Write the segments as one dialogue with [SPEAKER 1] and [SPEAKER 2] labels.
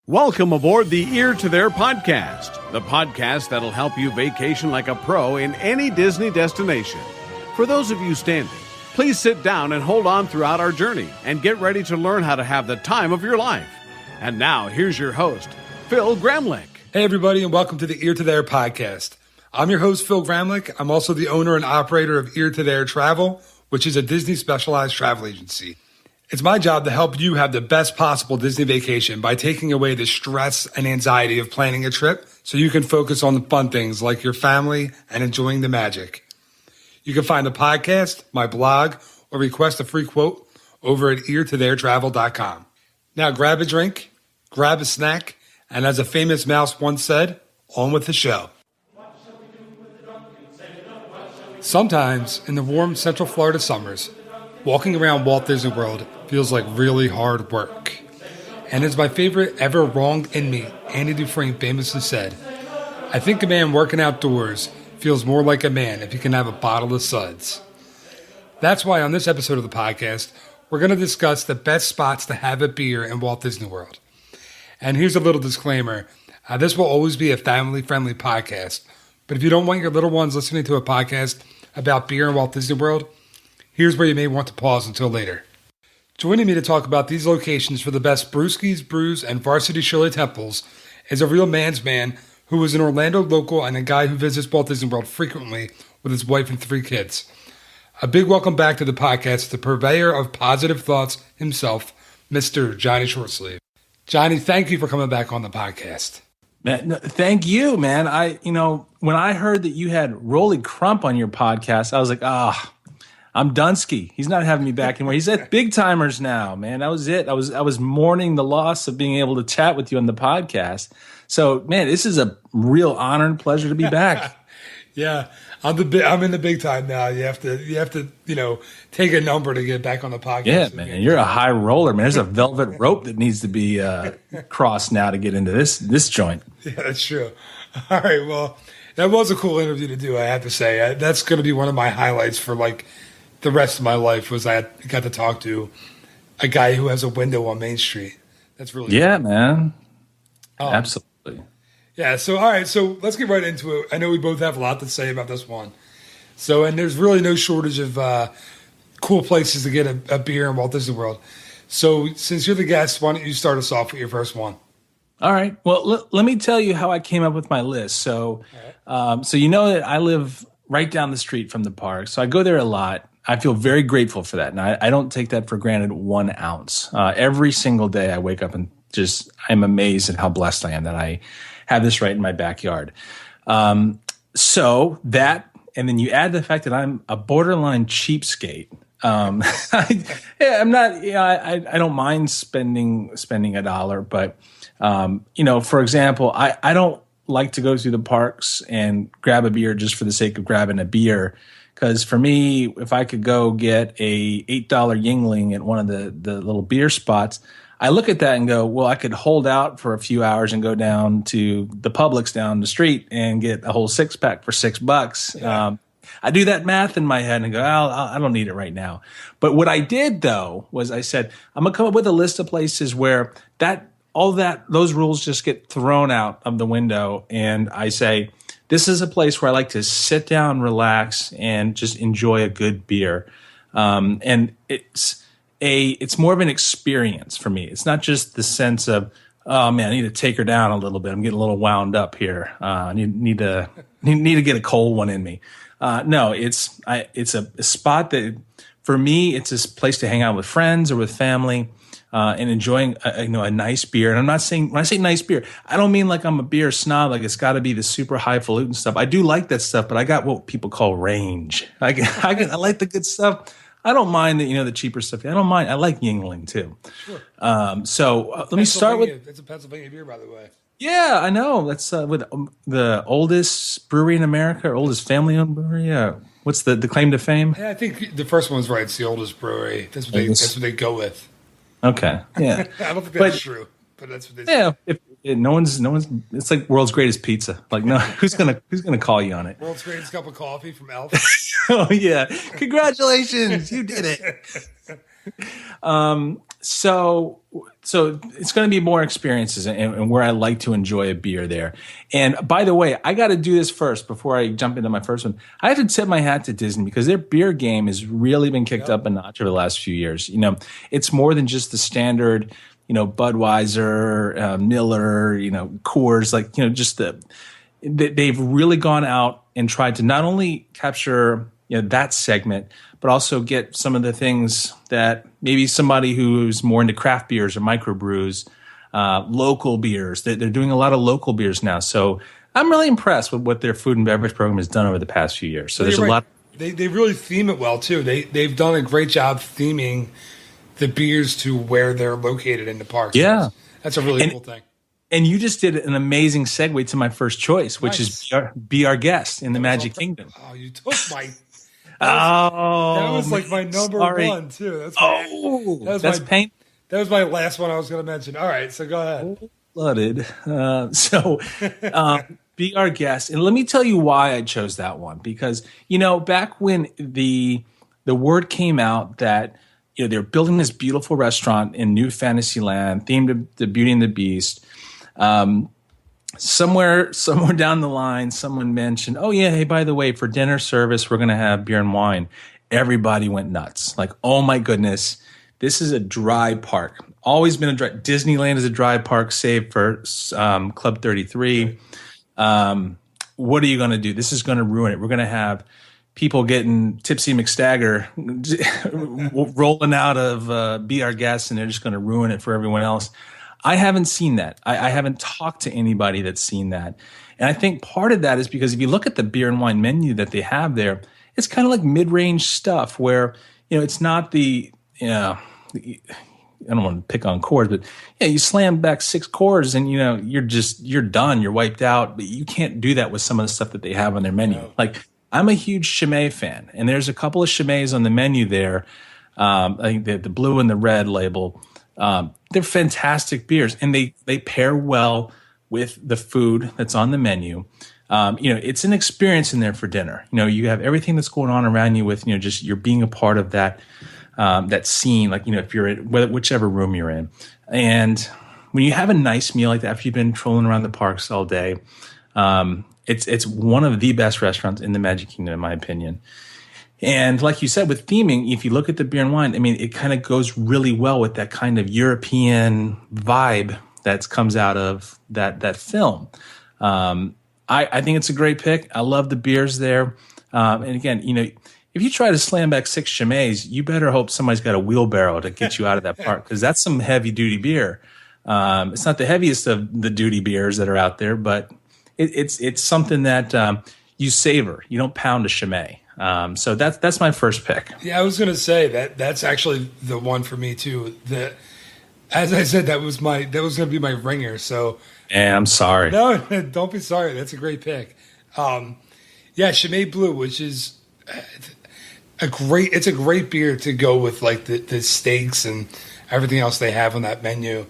[SPEAKER 1] Welcome aboard the Ear to There podcast, the podcast that'll help you vacation like a pro in any Disney destination. For those of you standing, please sit down and hold on throughout our journey and get ready to learn how to have the time of your life. And now, here's your host, Phil Gramlich.
[SPEAKER 2] Hey, everybody, and welcome to the Ear to There podcast. I'm your host, Phil Gramlich. I'm also the owner and operator of Ear to There Travel, which is a Disney specialized travel agency. It's my job to help you have the best possible Disney vacation by taking away the stress and anxiety of planning a trip so you can focus on the fun things like your family and enjoying the magic. You can find the podcast, my blog, or request a free quote over at eartotheretravel.com. Now grab a drink, grab a snack, and as a famous mouse once said, on with the show. Sometimes in the warm Central Florida summers, walking around Walt Disney World feels like really hard work. And as my favorite ever wronged inmate, Andy Dufresne, famously said, I think a man working outdoors feels more like a man if he can have a bottle of suds. That's why on this episode of the podcast, we're going to discuss the best spots to have a beer in Walt Disney World. And here's a little disclaimer. This will always be a family-friendly podcast. But if you don't want your little ones listening to a podcast about beer in Walt Disney World, here's where you may want to pause until later. Joining me to talk about these locations for the best brewskis, brews, and varsity Shirley Temples is a real man's man who is an Orlando local and a guy who visits Walt Disney World frequently with his wife and 3 kids. A big welcome back to the podcast, the purveyor of positive thoughts himself, Mr. Johnny Shortsleeve. Johnny, thank you for coming back on the podcast.
[SPEAKER 3] Man, no, thank you, man. When I heard that you had Rolly Crump on your podcast, I was like, I'm Dunsky. He's not having me back anymore. He's at Big Timers now, man. That was it. I was mourning the loss of being able to chat with you on the podcast. So, man, this is a real honor and pleasure to be back.
[SPEAKER 2] Yeah, I'm in the big time now. You have to take a number to get back on the podcast.
[SPEAKER 3] Yeah, man. You're a high roller, man. There's a velvet rope that needs to be crossed now to get into this joint.
[SPEAKER 2] Yeah, that's true. All right, well, that was a cool interview to do, I have to say. That's going to be one of my highlights for the rest of my life was I got to talk to a guy who has a window on Main Street. That's really
[SPEAKER 3] cool. Man. Absolutely.
[SPEAKER 2] Yeah, so all right, so let's get right into it. I know we both have a lot to say about this one. So, and there's really no shortage of cool places to get a beer in Walt Disney World. So, since you're the guest, why don't you start us off with your first one?
[SPEAKER 3] All right. Well, let me tell you how I came up with my list. So, so you know that I live right down the street from the park, so I go there a lot. I feel very grateful for that, and I don't take that for granted 1 ounce. Every single day I wake up and I'm amazed at how blessed I am that I have this right in my backyard. So that, and then you add the fact that I'm a borderline cheapskate. I don't mind spending $1, but for example, I don't like to go through the parks and grab a beer just for the sake of grabbing a beer. Because for me, if I could go get a $8 Yingling at one of the little beer spots, I look at that and go, well, I could hold out for a few hours and go down to the Publix down the street and get a whole 6-pack for $6. Yeah. I do that math in my head and go, I don't need it right now. But what I did, though, was I said, I'm going to come up with a list of places where those rules just get thrown out of the window. And I say, this is a place where I like to sit down, relax, and just enjoy a good beer. And it's more of an experience for me. It's not just the sense of, oh man, I need to take her down a little bit. I'm getting a little wound up here. I need to get a cold one in me. No, it's a spot that for me, it's a place to hang out with friends or with family. And enjoying a nice beer. And I'm not saying, when I say nice beer, I don't mean like I'm a beer snob, like it's got to be the super highfalutin stuff. I do like that stuff, but I got what people call range. I like the good stuff. I don't mind the cheaper stuff. I don't mind. I like Yingling too. Sure. Let me start with.
[SPEAKER 2] It's a Pennsylvania beer, by the way.
[SPEAKER 3] Yeah, I know. That's with the oldest brewery in America, or oldest family-owned brewery. What's the claim to fame?
[SPEAKER 2] Yeah, I think the first one's right. It's the oldest brewery. That's what they go with.
[SPEAKER 3] Okay. Yeah.
[SPEAKER 2] I don't think that's true, but that's what they say.
[SPEAKER 3] Yeah. No one's. It's like world's greatest pizza. Like, no, who's gonna call you on it?
[SPEAKER 2] World's greatest cup of coffee from Elf.
[SPEAKER 3] Oh yeah! Congratulations, you did it. So it's going to be more experiences and where I like to enjoy a beer there. And by the way, I got to do this first before I jump into my first one. I have to tip my hat to Disney because their beer game has really been kicked up a notch over the last few years. You know, it's more than just the standard, you know, Budweiser, Miller, you know, Coors, like, you know, just they've really gone out and tried to not only capture, you know, that segment, but also get some of the things that maybe somebody who's more into craft beers or microbrews, local beers. They're doing a lot of local beers now. So I'm really impressed with what their food and beverage program has done over the past few years. So there's a lot.
[SPEAKER 2] They really theme it well too. They've done a great job theming the beers to where they're located in the park.
[SPEAKER 3] Yeah,
[SPEAKER 2] that's a really cool thing.
[SPEAKER 3] And you just did an amazing segue to my first choice, which is be our guest in the Magic Kingdom.
[SPEAKER 2] Oh, you took my. That was like my number one too. That's pain. That was my last one I was going to mention. All right, so go ahead.
[SPEAKER 3] Blooded. Be our guest, and let me tell you why I chose that one. Because you know, back when the word came out that you know they're building this beautiful restaurant in New Fantasyland, themed to the Beauty and the Beast. Somewhere down the line, someone mentioned, "Oh yeah, hey, by the way, for dinner service, we're going to have beer and wine." Everybody went nuts. Like, oh my goodness, this is a dry park. Always been a dry. Disneyland is a dry park, save for Club 33. What are you going to do? This is going to ruin it. We're going to have people getting tipsy McStagger rolling out of Be Our Guest, and they're just going to ruin it for everyone else. I haven't seen that. I haven't talked to anybody that's seen that. And I think part of that is because if you look at the beer and wine menu that they have there, it's kind of like mid-range stuff where, you know, it's not the, you know, I don't want to pick on Coors, but yeah, you slam back 6 Coors and, you know, you're done. You're wiped out. But you can't do that with some of the stuff that they have on their menu. No. Like, I'm a huge Chimay fan, and there's a couple of Chimays on the menu there. I think the blue and the red label. They're fantastic beers, and they pair well with the food that's on the menu. You know, it's an experience in there for dinner. You know, you have everything that's going on around you with, you know, just you're being a part of that that scene. Like, you know, if you're in whichever room you're in, and when you have a nice meal like that after you've been trolling around the parks all day, it's one of the best restaurants in the Magic Kingdom, in my opinion. And like you said, with theming, if you look at the beer and wine, I mean, it kind of goes really well with that kind of European vibe that comes out of that film. I think it's a great pick. I love the beers there. And again, you know, if you try to slam back 6 Chimays, you better hope somebody's got a wheelbarrow to get you out of that park, because that's some heavy duty beer. It's not the heaviest of the duty beers that are out there, but it's something that you savor. You don't pound a Chimay. So that's my first pick.
[SPEAKER 2] Yeah, I was going to say that's actually the one for me too. As I said, that was going to be my ringer. So,
[SPEAKER 3] and I'm sorry.
[SPEAKER 2] No, don't be sorry. That's a great pick. Yeah, Chimay Blue, which is a great beer to go with like the steaks and everything else they have on that menu.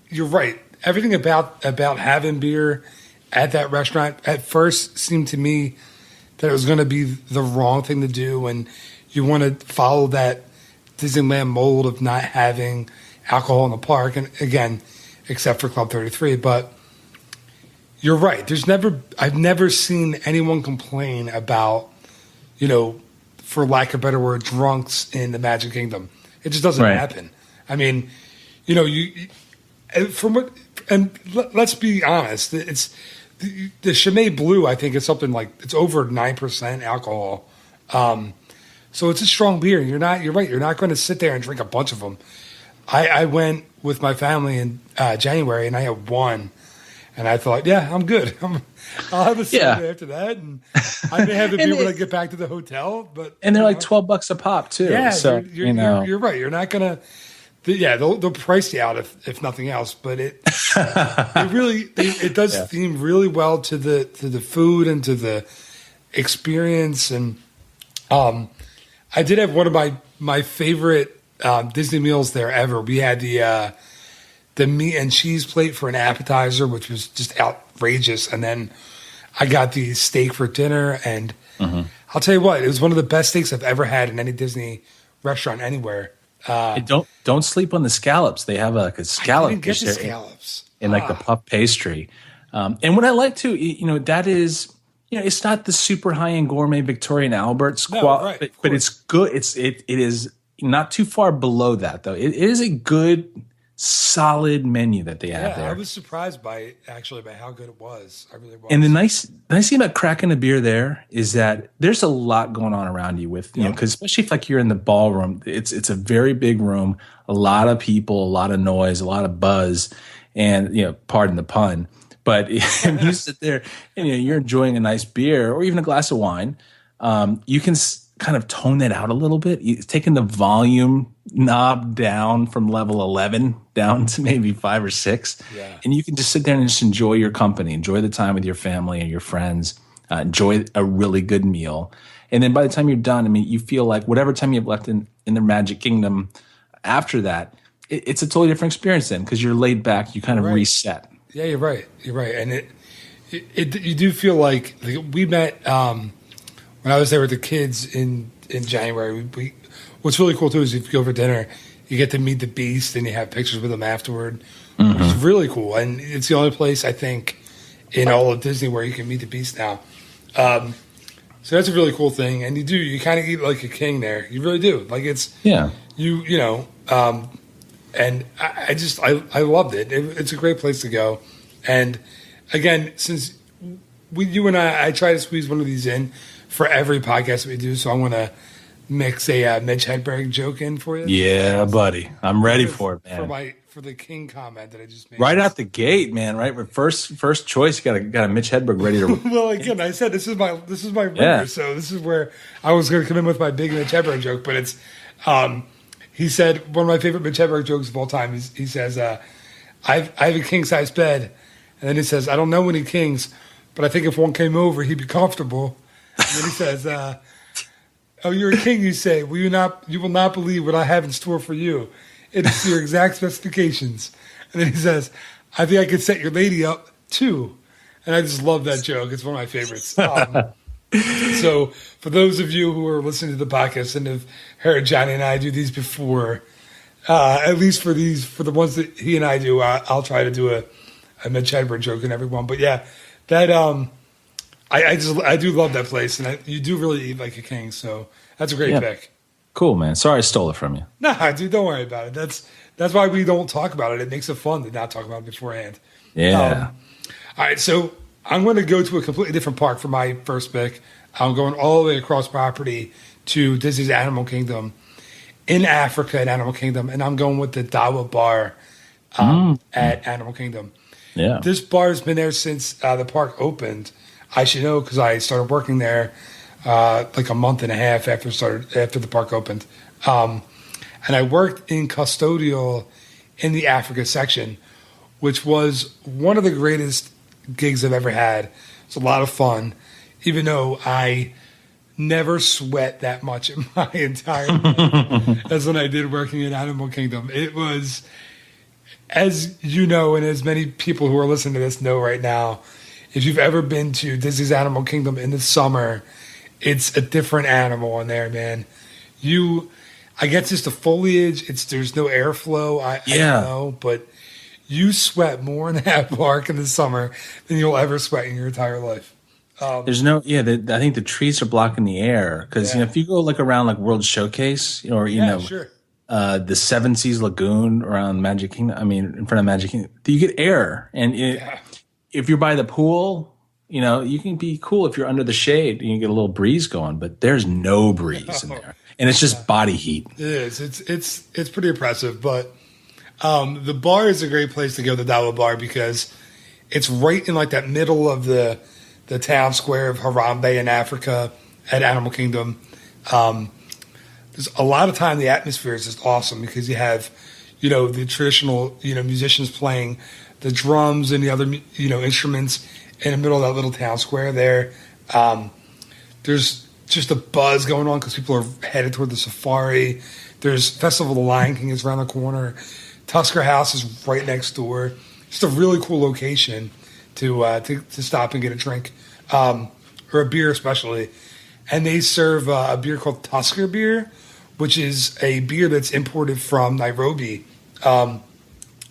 [SPEAKER 2] You're right. Everything about having beer at that restaurant at first seemed to me that it was going to be the wrong thing to do, and you want to follow that Disneyland mold of not having alcohol in the park, and again, except for Club 33. But you're right. I've never seen anyone complain about, you know, for lack of a better word, drunks in the Magic Kingdom. It just doesn't happen. I mean, you know, let's be honest, it's the Chimay Blue, I think, is something like it's over 9% alcohol. So it's a strong beer. You're right. You're not going to sit there and drink a bunch of them. I went with my family in January, and I had one, and I thought, yeah, I'm good. I'll have a soda after that, and I may have a beer when I get back to the hotel. But
[SPEAKER 3] they're like $12 a pop too. Yeah, so
[SPEAKER 2] you're right. You're not going to. Yeah, they'll price you out if nothing else, but it does theme really well to the food and to the experience. And I did have one of my favorite Disney meals there ever. We had the meat and cheese plate for an appetizer, which was just outrageous, and then I got the steak for dinner, and I'll tell you what, it was one of the best steaks I've ever had in any Disney restaurant anywhere.
[SPEAKER 3] Hey, don't sleep on the scallops. They have like a scallop
[SPEAKER 2] I didn't get the
[SPEAKER 3] dish
[SPEAKER 2] scallops.
[SPEAKER 3] in like the puff pastry. And what I like too, that is, it's not the super high end gourmet Victorian Albert's quality, but it's good. It is not too far below that though. It is a good, solid menu that they have there.
[SPEAKER 2] I was surprised by it, actually, by how good it was. I really was.
[SPEAKER 3] And the nice thing about cracking a beer there is that there's a lot going on around you with, because especially if like you're in the ballroom, it's a very big room, a lot of people, a lot of noise, a lot of buzz, and, pardon the pun, but if you sit there and you're enjoying a nice beer or even a glass of wine, you can kind of tone that out a little bit. It's taking the volume knob down from level 11 down to maybe 5 or 6. Yeah. And you can just sit there and just enjoy your company, enjoy the time with your family and your friends, enjoy a really good meal. And then by the time you're done, you feel like whatever time you've left in the Magic Kingdom after that, it's a totally different experience then because you're laid back, you kind of reset.
[SPEAKER 2] Yeah, you're right. And you do feel like we met when I was there with the kids in January. What's really cool too is if you go for dinner, you get to meet the Beast and you have pictures with them afterward, which is really cool. And it's the only place I think in all of Disney where you can meet the Beast now. So that's a really cool thing. And you kind of eat like a king there. You really do. Like and I loved it. It's a great place to go. And again, since you and I try to squeeze one of these in for every podcast that we do, so I want to mix a Mitch Hedberg joke in for you.
[SPEAKER 3] Yeah, buddy, I'm ready for it, man.
[SPEAKER 2] For the king comment that I just made.
[SPEAKER 3] Right out the gate, man. Right, first choice. You got a Mitch Hedberg ready to.
[SPEAKER 2] Well, again, I said this is my ringer, so this is where I was going to come in with my big Mitch Hedberg joke, but it's. He said one of my favorite Mitch Hedberg jokes of all time. He says, "I have a king size bed," and then he says, "I don't know any kings, but I think if one came over, he'd be comfortable." And then he says, "Oh, you're a king, you say. You will not believe what I have in store for you. It is your exact specifications." And then he says, "I think I could set your lady up too." And I just love that joke. It's one of my favorites. So for those of you who are listening to the podcast and have heard Johnny and I do these before, at least for the ones that he and I do, I'll try to do a Mitch Hedberg joke in every one. But yeah, that I do love that place, and you do really eat like a king. So that's a great pick.
[SPEAKER 3] Cool, man. Sorry I stole it from you.
[SPEAKER 2] Nah, dude, don't worry about it. That's why we don't talk about it. It makes it fun to not talk about it beforehand.
[SPEAKER 3] Yeah.
[SPEAKER 2] All right, so I'm going to go to a completely different park for my first pick. I'm going all the way across property to Disney's Animal Kingdom in Africa at Animal Kingdom, and I'm going with the Dawa Bar at Animal Kingdom.
[SPEAKER 3] Yeah.
[SPEAKER 2] This bar has been there since the park opened. I should know because I started working there like a month and a half after the park opened. And I worked in custodial in the Africa section, which was one of the greatest gigs I've ever had. It's a lot of fun, even though I never sweat that much in my entire life as when I did working in Animal Kingdom. It was, as you know, and as many people who are listening to this know right now, if you've ever been to Disney's Animal Kingdom in the summer, it's a different animal in there, man. I guess it's the foliage. There's no airflow. I don't know, but you sweat more in that park in the summer than you'll ever sweat in your entire life.
[SPEAKER 3] There's no, I think the trees are blocking the air because if you go like around like World Showcase or
[SPEAKER 2] sure.
[SPEAKER 3] The Seven Seas Lagoon around Magic Kingdom, in front of Magic Kingdom, you get air, and if you're by the pool, you can be cool if you're under the shade. You can get a little breeze going, but there's no breeze in there, and it's just body heat.
[SPEAKER 2] It is. It's pretty impressive, but. The bar is a great place to go, the Dawa Bar, because it's right in like that middle of the town square of Harambe in Africa at Animal Kingdom. There's a lot of time the atmosphere is just awesome because you have, the traditional, musicians playing the drums and the other, instruments in the middle of that little town square there. There's just a buzz going on because people are headed toward the safari. There's Festival of the Lion King is around the corner. Tusker House is right next door. Just a really cool location to stop and get a drink or a beer especially. and they serve a beer called Tusker beer, which is a beer that's imported from Nairobi, and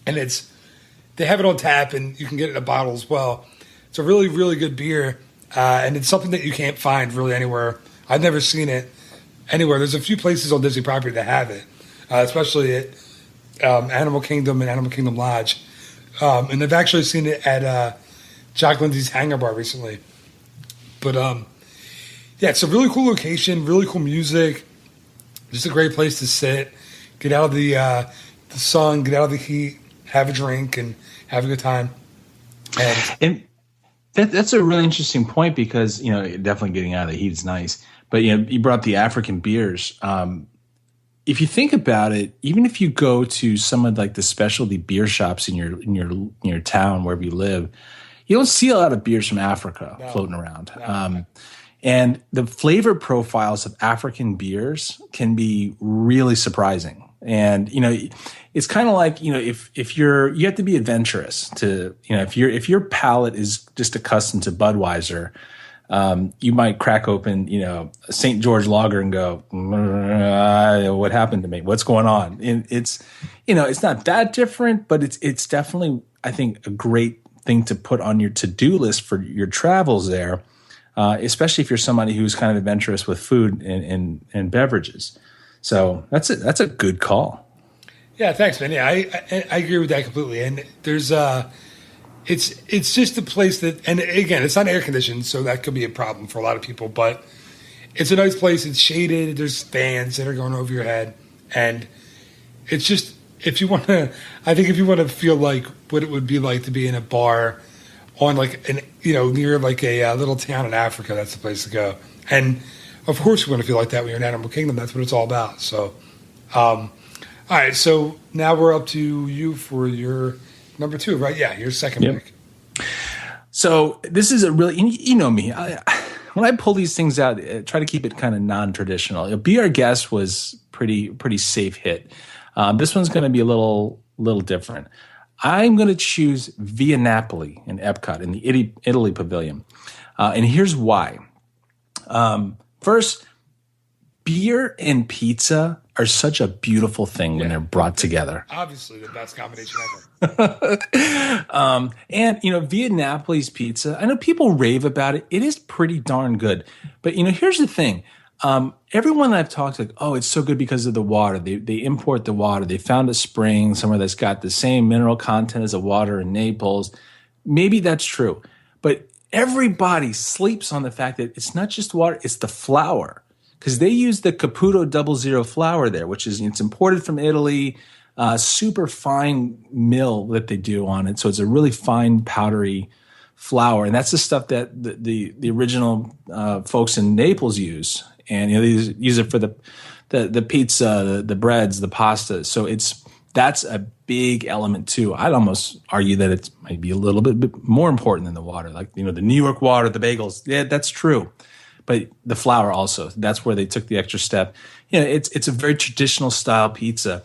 [SPEAKER 2] they have it on tap, and you can get it in a bottle as well. It's a really, really good beer, and it's something that you can't find really anywhere. I've never seen it anywhere. There's a few places on Disney property that have it, especially at Animal Kingdom and Animal Kingdom Lodge. And I've actually seen it at Jack Lindsay's Hangar Bar recently. But, yeah, it's a really cool location, really cool music, just a great place to sit, get out of the sun, get out of the heat, have a drink, and have a good time.
[SPEAKER 3] And that's a really interesting point because, definitely getting out of the heat is nice. But, you brought up the African beers. If you think about it, even if you go to some of like the specialty beer shops in your town, wherever you live, you don't see a lot of beers from Africa floating around. No. And the flavor profiles of African beers can be really surprising. And, it's kind of like, if you have to be adventurous to, if your palate is just accustomed to Budweiser, you might crack open, a St. George lager and go, what happened to me? What's going on? And it's not that different, but it's definitely, I think, a great thing to put on your to-do list for your travels there, especially if you're somebody who's kind of adventurous with food and beverages. So that's a good call.
[SPEAKER 2] Yeah, thanks, man. Yeah, I agree with that completely. And there's it's just a place that, and again, it's not air conditioned, so that could be a problem for a lot of people. But it's a nice place. It's shaded. There's fans that are going over your head, and it's just I think if you want to feel like what it would be like to be in a bar on like near like a little town in Africa, that's the place to go. And of course, you want to feel like that when you're in Animal Kingdom. That's what it's all about. So, all right. So now we're up to you for your number 2, right? Yeah, your second pick.
[SPEAKER 3] So this is a really, me. When I pull these things out, I try to keep it kind of non-traditional. Be Our Guest was pretty safe hit. This one's going to be a little different. I'm going to choose Via Napoli in Epcot in the Italy Pavilion, and here's why. First, beer and pizza are such a beautiful thing when they're brought together.
[SPEAKER 2] Obviously, the best combination ever.
[SPEAKER 3] And Via Napoli's pizza, I know people rave about it. It is pretty darn good. But here's the thing. Everyone that I've talked to, it's so good because of the water. They import the water. They found a spring somewhere that's got the same mineral content as the water in Naples. Maybe that's true. But everybody sleeps on the fact that it's not just water, it's the flour. Because they use the Caputo 00 flour there, which is it's imported from Italy, super fine mill that they do on it. So it's a really fine powdery flour, and that's the stuff that the original folks in Naples use. And they use it for the pizza, the breads, the pasta. So that's a big element too. I'd almost argue that it might be a little bit more important than the water, like the New York water, the bagels. Yeah, that's true. But the flour also, that's where they took the extra step. It's a very traditional style pizza.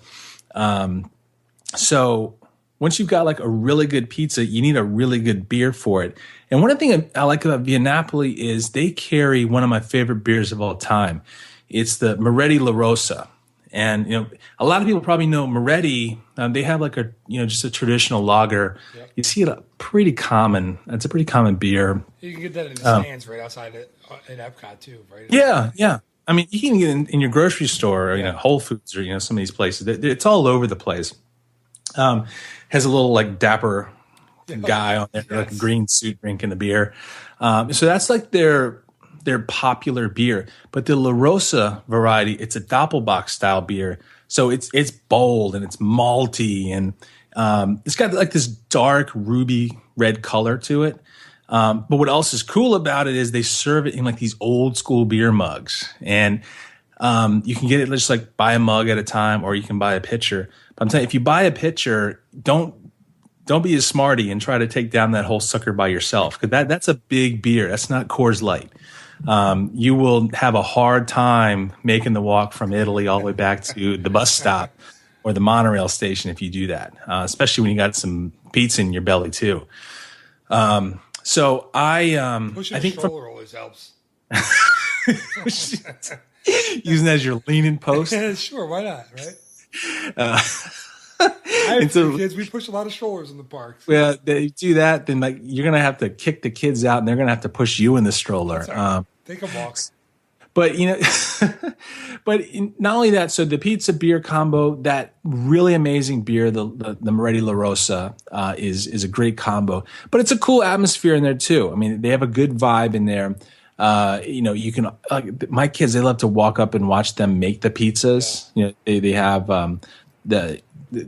[SPEAKER 3] So once you've got like a really good pizza, you need a really good beer for it. And one of the things I like about Via Napoli is they carry one of my favorite beers of all time. It's the Moretti La Rosa. And, a lot of people probably know Moretti. They have like just a traditional lager. Yep. You see it pretty common. It's a pretty common beer.
[SPEAKER 2] You can get that in the stands right outside in Epcot too, right?
[SPEAKER 3] Yeah. I mean, you can get it in your grocery store or, Whole Foods or, some of these places. It's all over the place. Has a little like dapper guy on there, like a green suit drinking the beer. So that's like their popular beer. But the La Rosa variety, it's a Doppelbock style beer. So it's bold and it's malty and it's got like this dark ruby red color to it. But what else is cool about it is they serve it in like these old school beer mugs. And you can get it just like buy a mug at a time or you can buy a pitcher. But I'm telling you, if you buy a pitcher, don't be a smarty and try to take down that whole sucker by yourself. Because that's a big beer. That's not Coors Light. You will have a hard time making the walk from Italy all the way back to the bus stop or the monorail station if you do that, especially when you got some pizza in your belly too. So I think
[SPEAKER 2] pushing a stroller always helps.
[SPEAKER 3] Using that as your leaning post.
[SPEAKER 2] Yeah, sure, why not, right?
[SPEAKER 3] Uh,
[SPEAKER 2] I have two kids. We push a lot of strollers in the parks.
[SPEAKER 3] Well, they do that, then like you're gonna have to kick the kids out, and they're gonna have to push you in the stroller.
[SPEAKER 2] Right. They can walk.
[SPEAKER 3] But not only that. So the pizza beer combo, that really amazing beer, the Moretti La Rosa, is a great combo. But it's a cool atmosphere in there too. I mean, they have a good vibe in there. You can my kids, they love to walk up and watch them make the pizzas. Yeah. They have the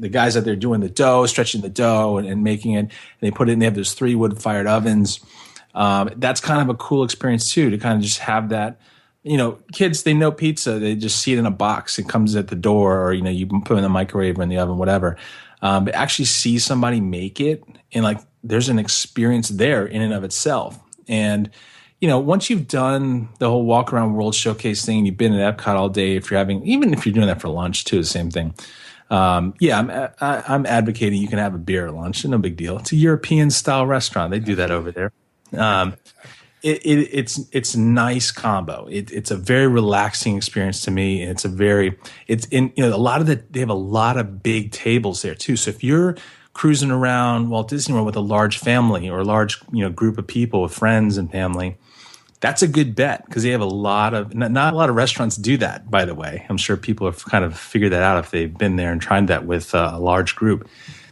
[SPEAKER 3] guys out there doing the dough, stretching the dough and making it. And they put it in. They have those 3 wood-fired ovens. That's kind of a cool experience too, to kind of just have that. Kids, they know pizza. They just see it in a box. It comes at the door, or you put it in the microwave or in the oven, whatever. But actually see somebody make it, and like there's an experience there in and of itself. And once you've done the whole walk around World Showcase thing, and you've been at Epcot all day, even if you're doing that for lunch too, the same thing. I'm advocating you can have a beer at lunch. No big deal. It's a European style restaurant. They do that over there. It's a nice combo. It's a very relaxing experience to me. And they have a lot of big tables there too. So if you're cruising around Walt Disney World with a large family or a large group of people with friends and family, that's a good bet, because they have not a lot of restaurants do that, by the way. I'm sure people have kind of figured that out if they've been there and tried that with a large group.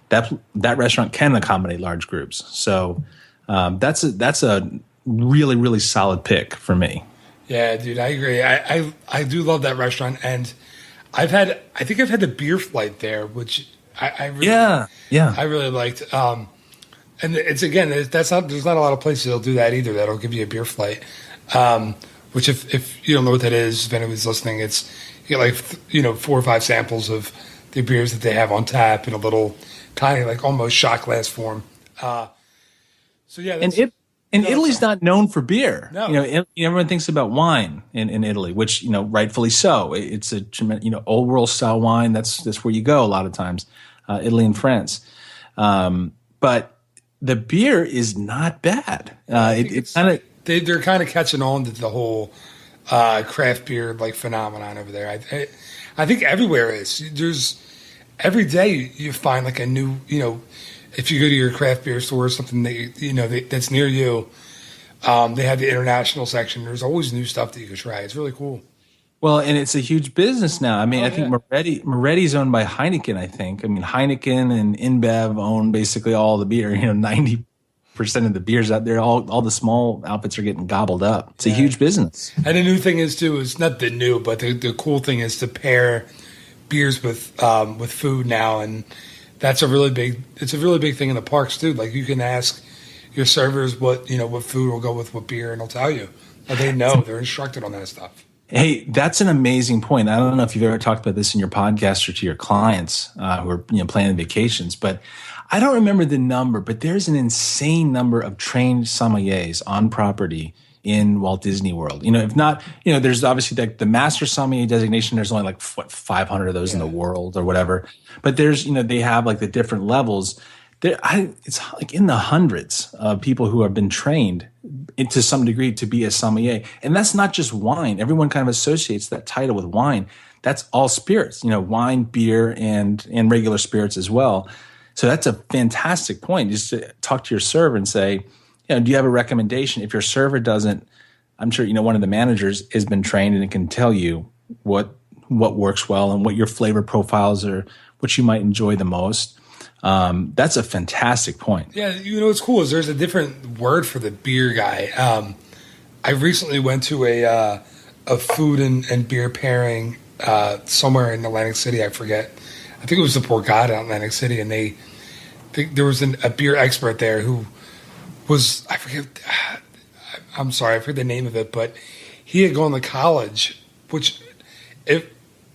[SPEAKER 3] That restaurant can accommodate large groups. So that's a really, really solid pick for me.
[SPEAKER 2] Yeah, dude, I agree. I do love that restaurant, and I think I've had the beer flight there, which I really liked. And it's, again, there's not a lot of places that'll do that either. That'll give you a beer flight. Which if you don't know what that is, if anyone's listening, it's you get 4 or 5 samples of the beers that they have on tap in a little tiny, like almost shot glass form. So yeah,
[SPEAKER 3] and Italy's not known for beer.
[SPEAKER 2] No.
[SPEAKER 3] Everyone thinks about wine in Italy, which rightfully so. It's a tremendous, old world style wine. That's where you go a lot of times, Italy and France. But the beer is not bad. It's kind of
[SPEAKER 2] they're kind of catching on to the whole craft beer phenomenon over there. I think everywhere is. There's every day you find a new if you go to your craft beer store or something that's near you, they have the international section. There's always new stuff that you can try. It's really cool.
[SPEAKER 3] Well, and it's a huge business now. I mean, I think Moretti's owned by Heineken, I think. I mean, Heineken and InBev own basically all the beer. 90% of the beers out there, all the small outfits are getting gobbled up. It's a huge business.
[SPEAKER 2] And the new thing is not the new, but the cool thing is to pair beers with food now, and it's a really big thing in the parks too. Like, you can ask your servers what food will go with what beer, and they'll tell you. They know, they're instructed on that stuff.
[SPEAKER 3] Hey, that's an amazing point. I don't know if you've ever talked about this in your podcast or to your clients who are planning vacations, but I don't remember the number, but there's an insane number of trained sommeliers on property in Walt Disney World. If not, there's obviously the master sommelier designation. There's only 500 of those in the world or whatever. But there's, they have the different levels. It's in the hundreds of people who have been trained to some degree to be a sommelier. And that's not just wine. Everyone kind of associates that title with wine. That's all spirits, wine, beer, and regular spirits as well. So that's a fantastic point. Just to talk to your server and say, do you have a recommendation? If your server doesn't, I'm sure, one of the managers has been trained and it can tell you what works well and what your flavor profiles are, what you might enjoy the most. That's a fantastic point.
[SPEAKER 2] Yeah, what's cool is there's a different word for the beer guy. I recently went to a food and beer pairing somewhere in Atlantic City. I forget. I think it was the Borgata in Atlantic City, and there was a beer expert there who was, I forget. I'm sorry, I forget the name of it, but he had gone to college. Which, if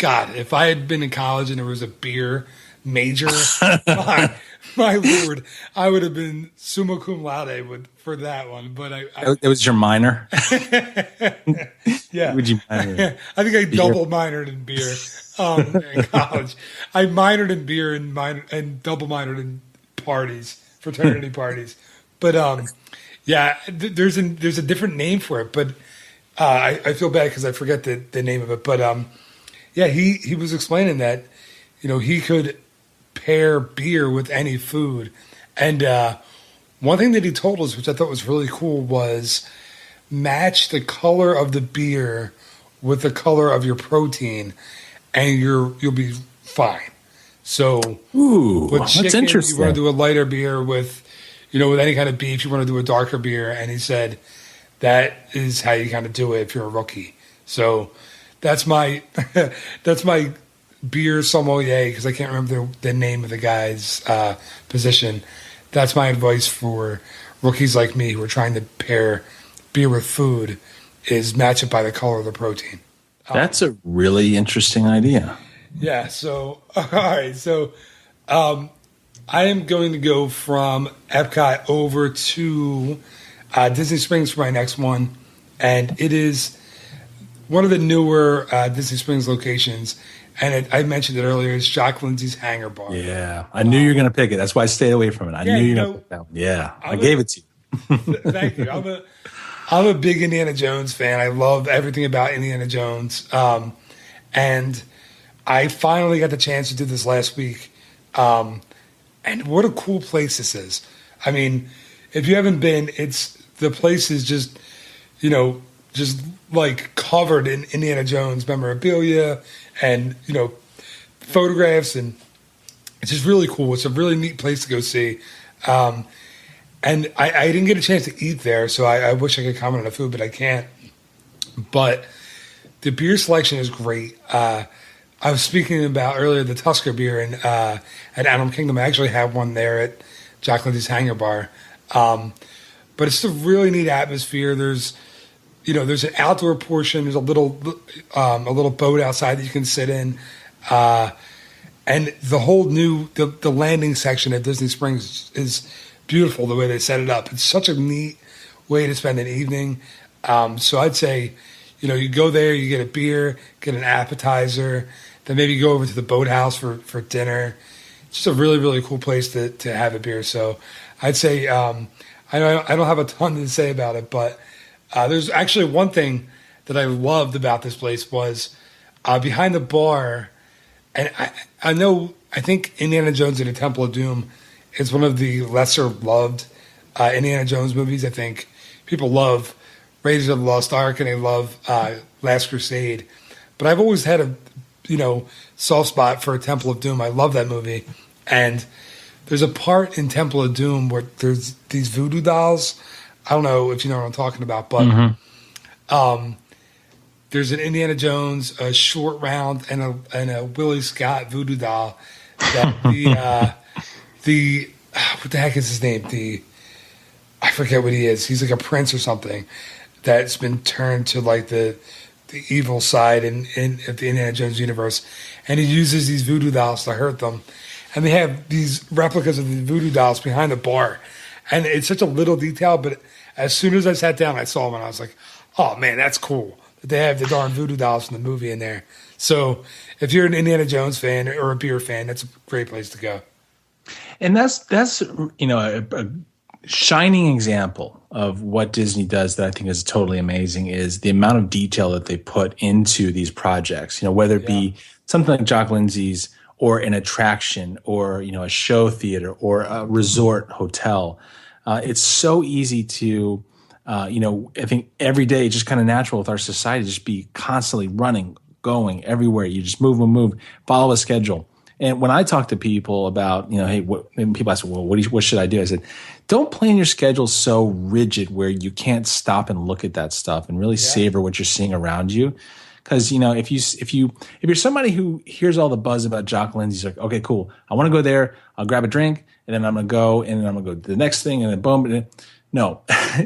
[SPEAKER 2] I had been in college and there was a beer major, my lord, I would have been summa cum laude for that one. But
[SPEAKER 3] it was your minor.
[SPEAKER 2] Yeah,
[SPEAKER 3] would you minor?
[SPEAKER 2] I think I double minored in beer in college. I minored in beer and double minored in fraternity parties. But there's a different name for it. But I feel bad because I forget the name of it, but yeah, he was explaining that he could pair beer with any food, and one thing that he told us, which I thought was really cool, was match the color of the beer with the color of your protein, and you'll be fine. So, with chicken,
[SPEAKER 3] that's interesting.
[SPEAKER 2] You want to do a lighter beer with any kind of beef. You want to do a darker beer, and he said that is how you kind of do it if you're a rookie. So that's my beer sommelier, because I can't remember the name of the guy's position. That's my advice for rookies like me who are trying to pair beer with food, is match it by the color of the protein.
[SPEAKER 3] That's a really interesting idea.
[SPEAKER 2] Yeah. So, all right. So, I am going to go from Epcot over to Disney Springs for my next one. And it is one of the newer Disney Springs locations. And I mentioned it earlier. It's Jock Lindsay's Hangar Bar.
[SPEAKER 3] Yeah. I knew you were going to pick it. That's why I stayed away from it. I knew you were going to pick that one. Yeah. I gave it to you.
[SPEAKER 2] Thank you. I'm a big Indiana Jones fan. I love everything about Indiana Jones. And I finally got the chance to do this last week. And what a cool place this is. I mean, if you haven't been, the place is just like covered in Indiana Jones memorabilia and, photographs, and it's just really cool. It's a really neat place to go see. And I didn't get a chance to eat there, so I wish I could comment on the food, but I can't. But the beer selection is great. I was speaking about earlier the Tusker beer at Animal Kingdom. I actually have one there at Jock Lindsay's Hangar Bar. But it's a really neat atmosphere. There's an outdoor portion. There's a little boat outside that you can sit in. And the whole the landing section at Disney Springs is beautiful the way they set it up. It's such a neat way to spend an evening. So I'd say, you go there, you get a beer, get an appetizer, then maybe go over to the boathouse for dinner. It's just a really, really cool place to have a beer. So I'd say, I don't have a ton to say about it, but there's actually one thing that I loved about this place was behind the bar. And I think Indiana Jones and the Temple of Doom is one of the lesser loved Indiana Jones movies. I think people love Raiders of the Lost Ark and they love Last Crusade. But I've always had a soft spot for Temple of Doom. I love that movie. And there's a part in Temple of Doom where there's these voodoo dolls. I don't know if you know what I'm talking about, but there's an Indiana Jones, a Short Round, and a Willie Scott voodoo doll. That the what the heck is his name? I forget what he is. He's like a prince or something that's been turned to like the evil side in the Indiana Jones universe, and he uses these voodoo dolls to hurt them. And they have these replicas of the voodoo dolls behind the bar. And it's such a little detail, but as soon as I sat down, I saw them, and I was like, oh, man, that's cool that they have the darn voodoo dolls from the movie in there. So if you're an Indiana Jones fan or a beer fan, that's a great place to go.
[SPEAKER 3] And that's a shining example of what Disney does that I think is totally amazing is the amount of detail that they put into these projects, whether it be something like Jock Lindsay's or an attraction or, a show theater or a resort hotel. It's so easy to, I think every day, just kind of natural with our society, just be constantly running, going everywhere. You just move, follow a schedule. And when I talk to people about, hey, and people ask, well, what should I do? I said, don't plan your schedule so rigid where you can't stop and look at that stuff and really savor what you're seeing around you. Because, if you're somebody who hears all the buzz about Jock Lindsay's, like, okay, cool, I want to go there, I'll grab a drink, and then I'm going to go, and then I'm going to go to the next thing, and then boom. And then, no,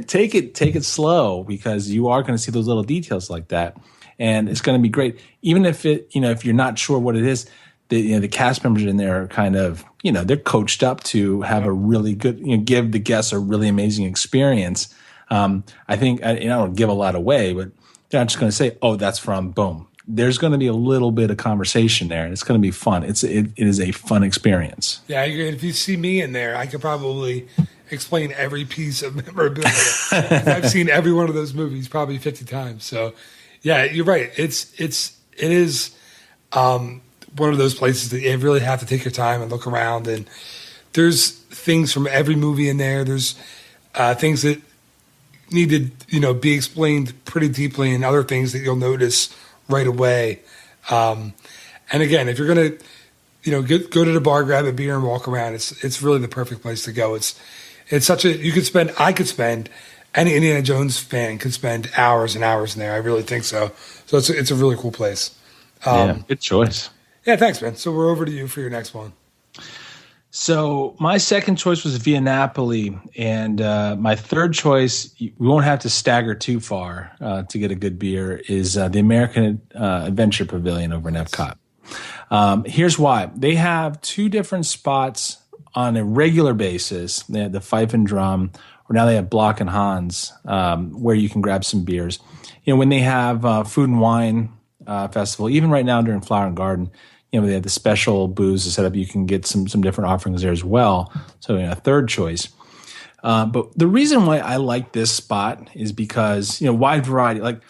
[SPEAKER 3] take it slow, because you are going to see those little details like that. And it's going to be great. Even if if you're not sure what it is, the cast members in there are kind of, they're coached up to have a really good, give the guests a really amazing experience. I think, I don't give a lot away, but they're not just going to say, oh, that's from boom. There's going to be a little bit of conversation there, and it's going to be fun. It is a fun experience.
[SPEAKER 2] Yeah, I agree. If you see me in there, I could probably explain every piece of memorabilia. I've seen every one of those movies probably 50 times. So, yeah, you're right. It is one of those places that you really have to take your time and look around. And there's things from every movie in there. There's things that need to be explained pretty deeply, and other things that you'll notice right away. And again, if you're gonna go to the bar, grab a beer, and walk around, it's really the perfect place to go. It's such a I could spend, any Indiana Jones fan could spend hours and hours in there. I really think so. So it's a really cool place.
[SPEAKER 3] Good choice.
[SPEAKER 2] Yeah, thanks, man. So we're over to you for your next one.
[SPEAKER 3] So my second choice was Via Napoli, and my third choice, we won't have to stagger too far to get a good beer, is the American Adventure Pavilion over in Epcot. Here's why. They have two different spots on a regular basis. They have the Fife and Drum, or now they have Block and Hans, where you can grab some beers. When they have Food and Wine Festival, even right now during Flower and Garden, they have the special booze set up. You can get some different offerings there as well. So a third choice. But the reason why I like this spot is because, wide variety. Like,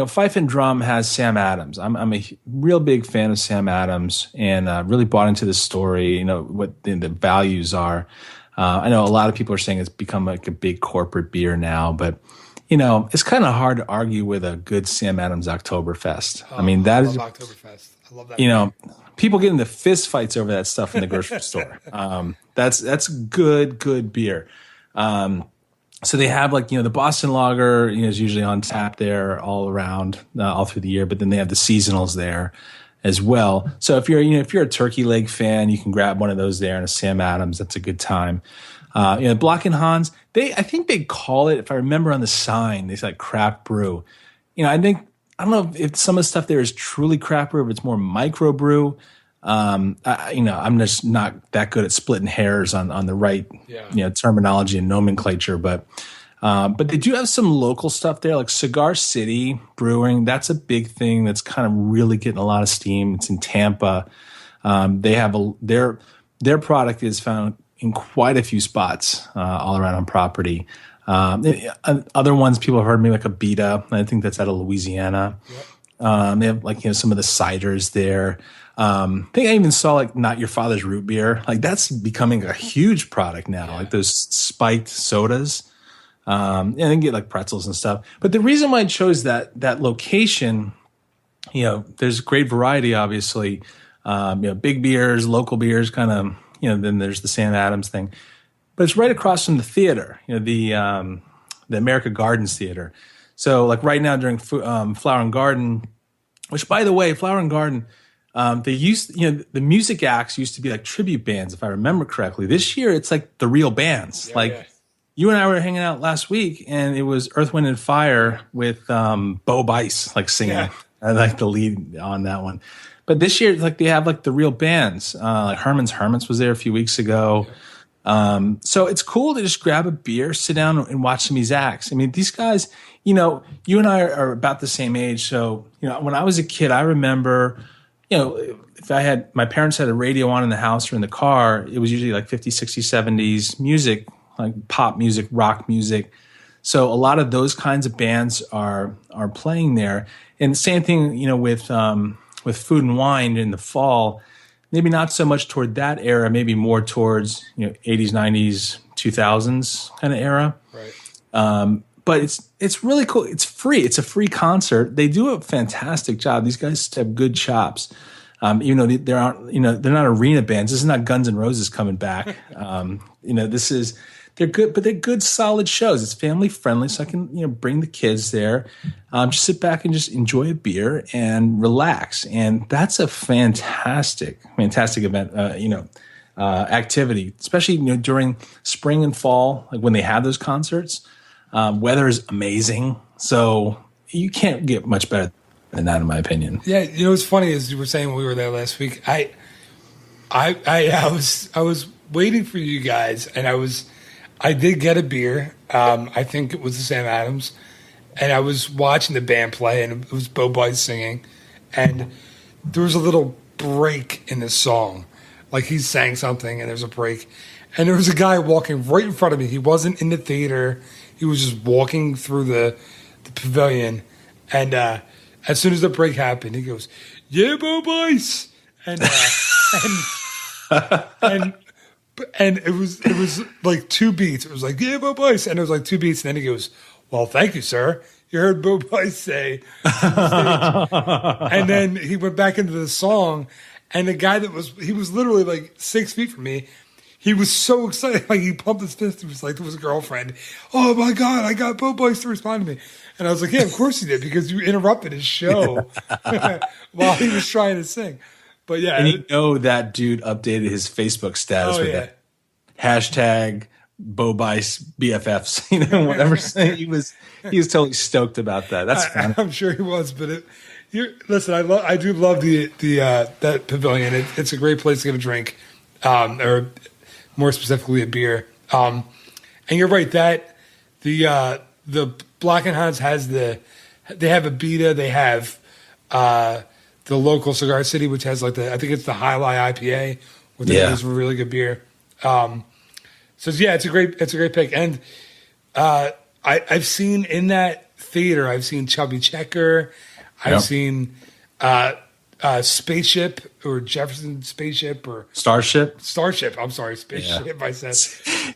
[SPEAKER 3] Fife and Drum has Sam Adams. I'm a real big fan of Sam Adams, and really bought into the story, what the values are. I know a lot of people are saying it's become like a big corporate beer now, but it's kind of hard to argue with a good Sam Adams Oktoberfest.
[SPEAKER 2] I love Oktoberfest. I love that.
[SPEAKER 3] People get into fist fights over that stuff in the grocery store. That's good beer. So they have the Boston Lager, is usually on tap there all around, all through the year. But then they have the seasonals there as well. So if you're a turkey leg fan, you can grab one of those there and a Sam Adams. That's a good time. Block and Hans, I think they call it, if I remember on the sign, they say craft brew. I don't know if some of the stuff there is truly craft brew, if it's more micro brew. I'm just not that good at splitting hairs on the right, terminology and nomenclature. But they do have some local stuff there, like Cigar City Brewing. That's a big thing. That's kind of really getting a lot of steam. It's in Tampa. They have their product is found in quite a few spots all around on property. Other ones people have heard, maybe like Abita. I think that's out of Louisiana. Yep. They have some of the ciders there. I think I even saw Not Your Father's Root Beer. That's becoming a huge product now. Yeah. Those spiked sodas. And then get pretzels and stuff. But the reason why I chose that location, there's great variety, obviously. Big beers, local beers, kind of. Then there's the Sam Adams thing. But it's right across from the theater, the America Gardens Theater. So right now during Flower and Garden, which by the way, Flower and Garden, they used, the music acts used to be tribute bands, if I remember correctly. This year it's the real bands. You and I were hanging out last week, and it was Earth, Wind, and Fire with Bo Bice singing. Yeah. I like the lead on that one. But this year, they have the real bands. Herman's Hermits was there a few weeks ago. Yeah. So it's cool to just grab a beer, sit down and watch some of these acts. I mean, these guys, you and I are about the same age. So, when I was a kid, I remember, if my parents had a radio on in the house or in the car, it was usually 50s, 60s, 70s music, pop music, rock music. So a lot of those kinds of bands are playing there. And same thing, with Food and Wine in the fall. Maybe not so much toward that era, maybe more towards 80s, 90s, 2000s kind of era. Right. But it's really cool. It's free. It's a free concert. They do a fantastic job. These guys have good chops. Even though they're not arena bands. This is not Guns N' Roses coming back. They're good, but they're good, solid shows. It's family friendly, so I can be the kids there. Just sit back and just enjoy a beer and relax. And that's a fantastic event. Activity, especially during spring and fall, when they have those concerts. Weather is amazing, so you can't get much better than that, in my opinion.
[SPEAKER 2] Yeah, what's funny is you were saying when we were there last week. I was waiting for you guys, and I did get a beer. I think it was the Sam Adams. And I was watching the band play, and it was Bo Bice singing. And there was a little break in the song. He sang something, and there's a break. And there was a guy walking right in front of me. He wasn't in the theater. He was just walking through the pavilion. And as soon as the break happened, he goes, "Yeah, Bo Bice." And and it was like 2 beats. It was like, "Yeah, Bo Bice." And it was like 2 beats. And then he goes, "Well, thank you, sir. You heard Bo Bice say." And then he went back into the song. And the guy he was literally like 6 feet from me. He was so excited. Like, he pumped his fist. He was like to his girlfriend, "Oh my God, I got Bo Bice to respond to me." And I was like, "Yeah, of course you did, because you interrupted his show while he was trying to sing." But yeah.
[SPEAKER 3] And that dude updated his Facebook status with that hashtag Bo Bice BFFs, whatever. He was totally stoked about that. That's fun.
[SPEAKER 2] I'm sure he was, but listen, I do love the that pavilion. It's a great place to get a drink, or more specifically a beer. And you're right that the Black and Hans they have a Beta, they have the local Cigar City, which has like I think it's the High Lie IPA, which is a really good beer. So yeah, it's a great pick. And I've seen in that theater, I've seen Chubby Checker, I've seen Spaceship, or Jefferson Spaceship, or
[SPEAKER 3] Starship.
[SPEAKER 2] I'm sorry, Spaceship. Yeah. I said.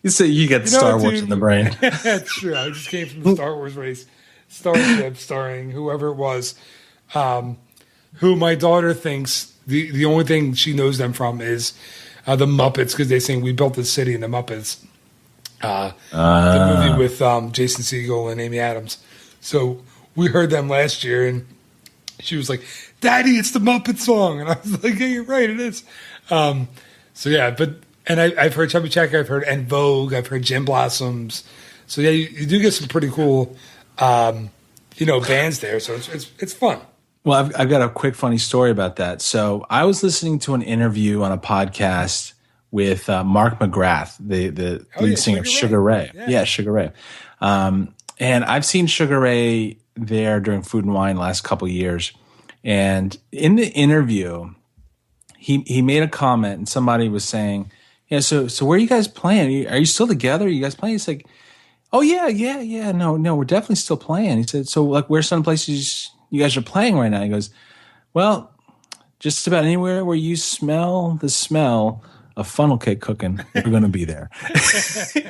[SPEAKER 3] You say you get Star Wars in the brain.
[SPEAKER 2] That's true. I just came from the Star Wars race. Starship, starring whoever it was, who my daughter thinks the only thing she knows them from is the Muppets, because they sing "We Built This City" in the Muppets, the movie with Jason Segel and Amy Adams. So we heard them last year, and she was like, "Daddy, it's the Muppet song," and I was like, "Yeah, you're right, it is." So yeah, and I've heard Chubby Checker, I've heard En Vogue, I've heard Gin Blossoms. So yeah, you do get some pretty cool, bands there. So it's fun.
[SPEAKER 3] Well, I've got a quick funny story about that. So I was listening to an interview on a podcast with Mark McGrath, the lead singer of Sugar Ray. Yeah, Sugar Ray. And I've seen Sugar Ray there during Food and Wine last couple of years. And in the interview, he made a comment, and somebody was saying, "Yeah, so where are you guys playing? Are you still together? Are you guys playing?" He's like, "Oh yeah. No, we're definitely still playing." He said, "So like, where's some places you guys are playing right now?" He goes, "Well, just about anywhere where you smell the smell of funnel cake cooking, we're going to be there."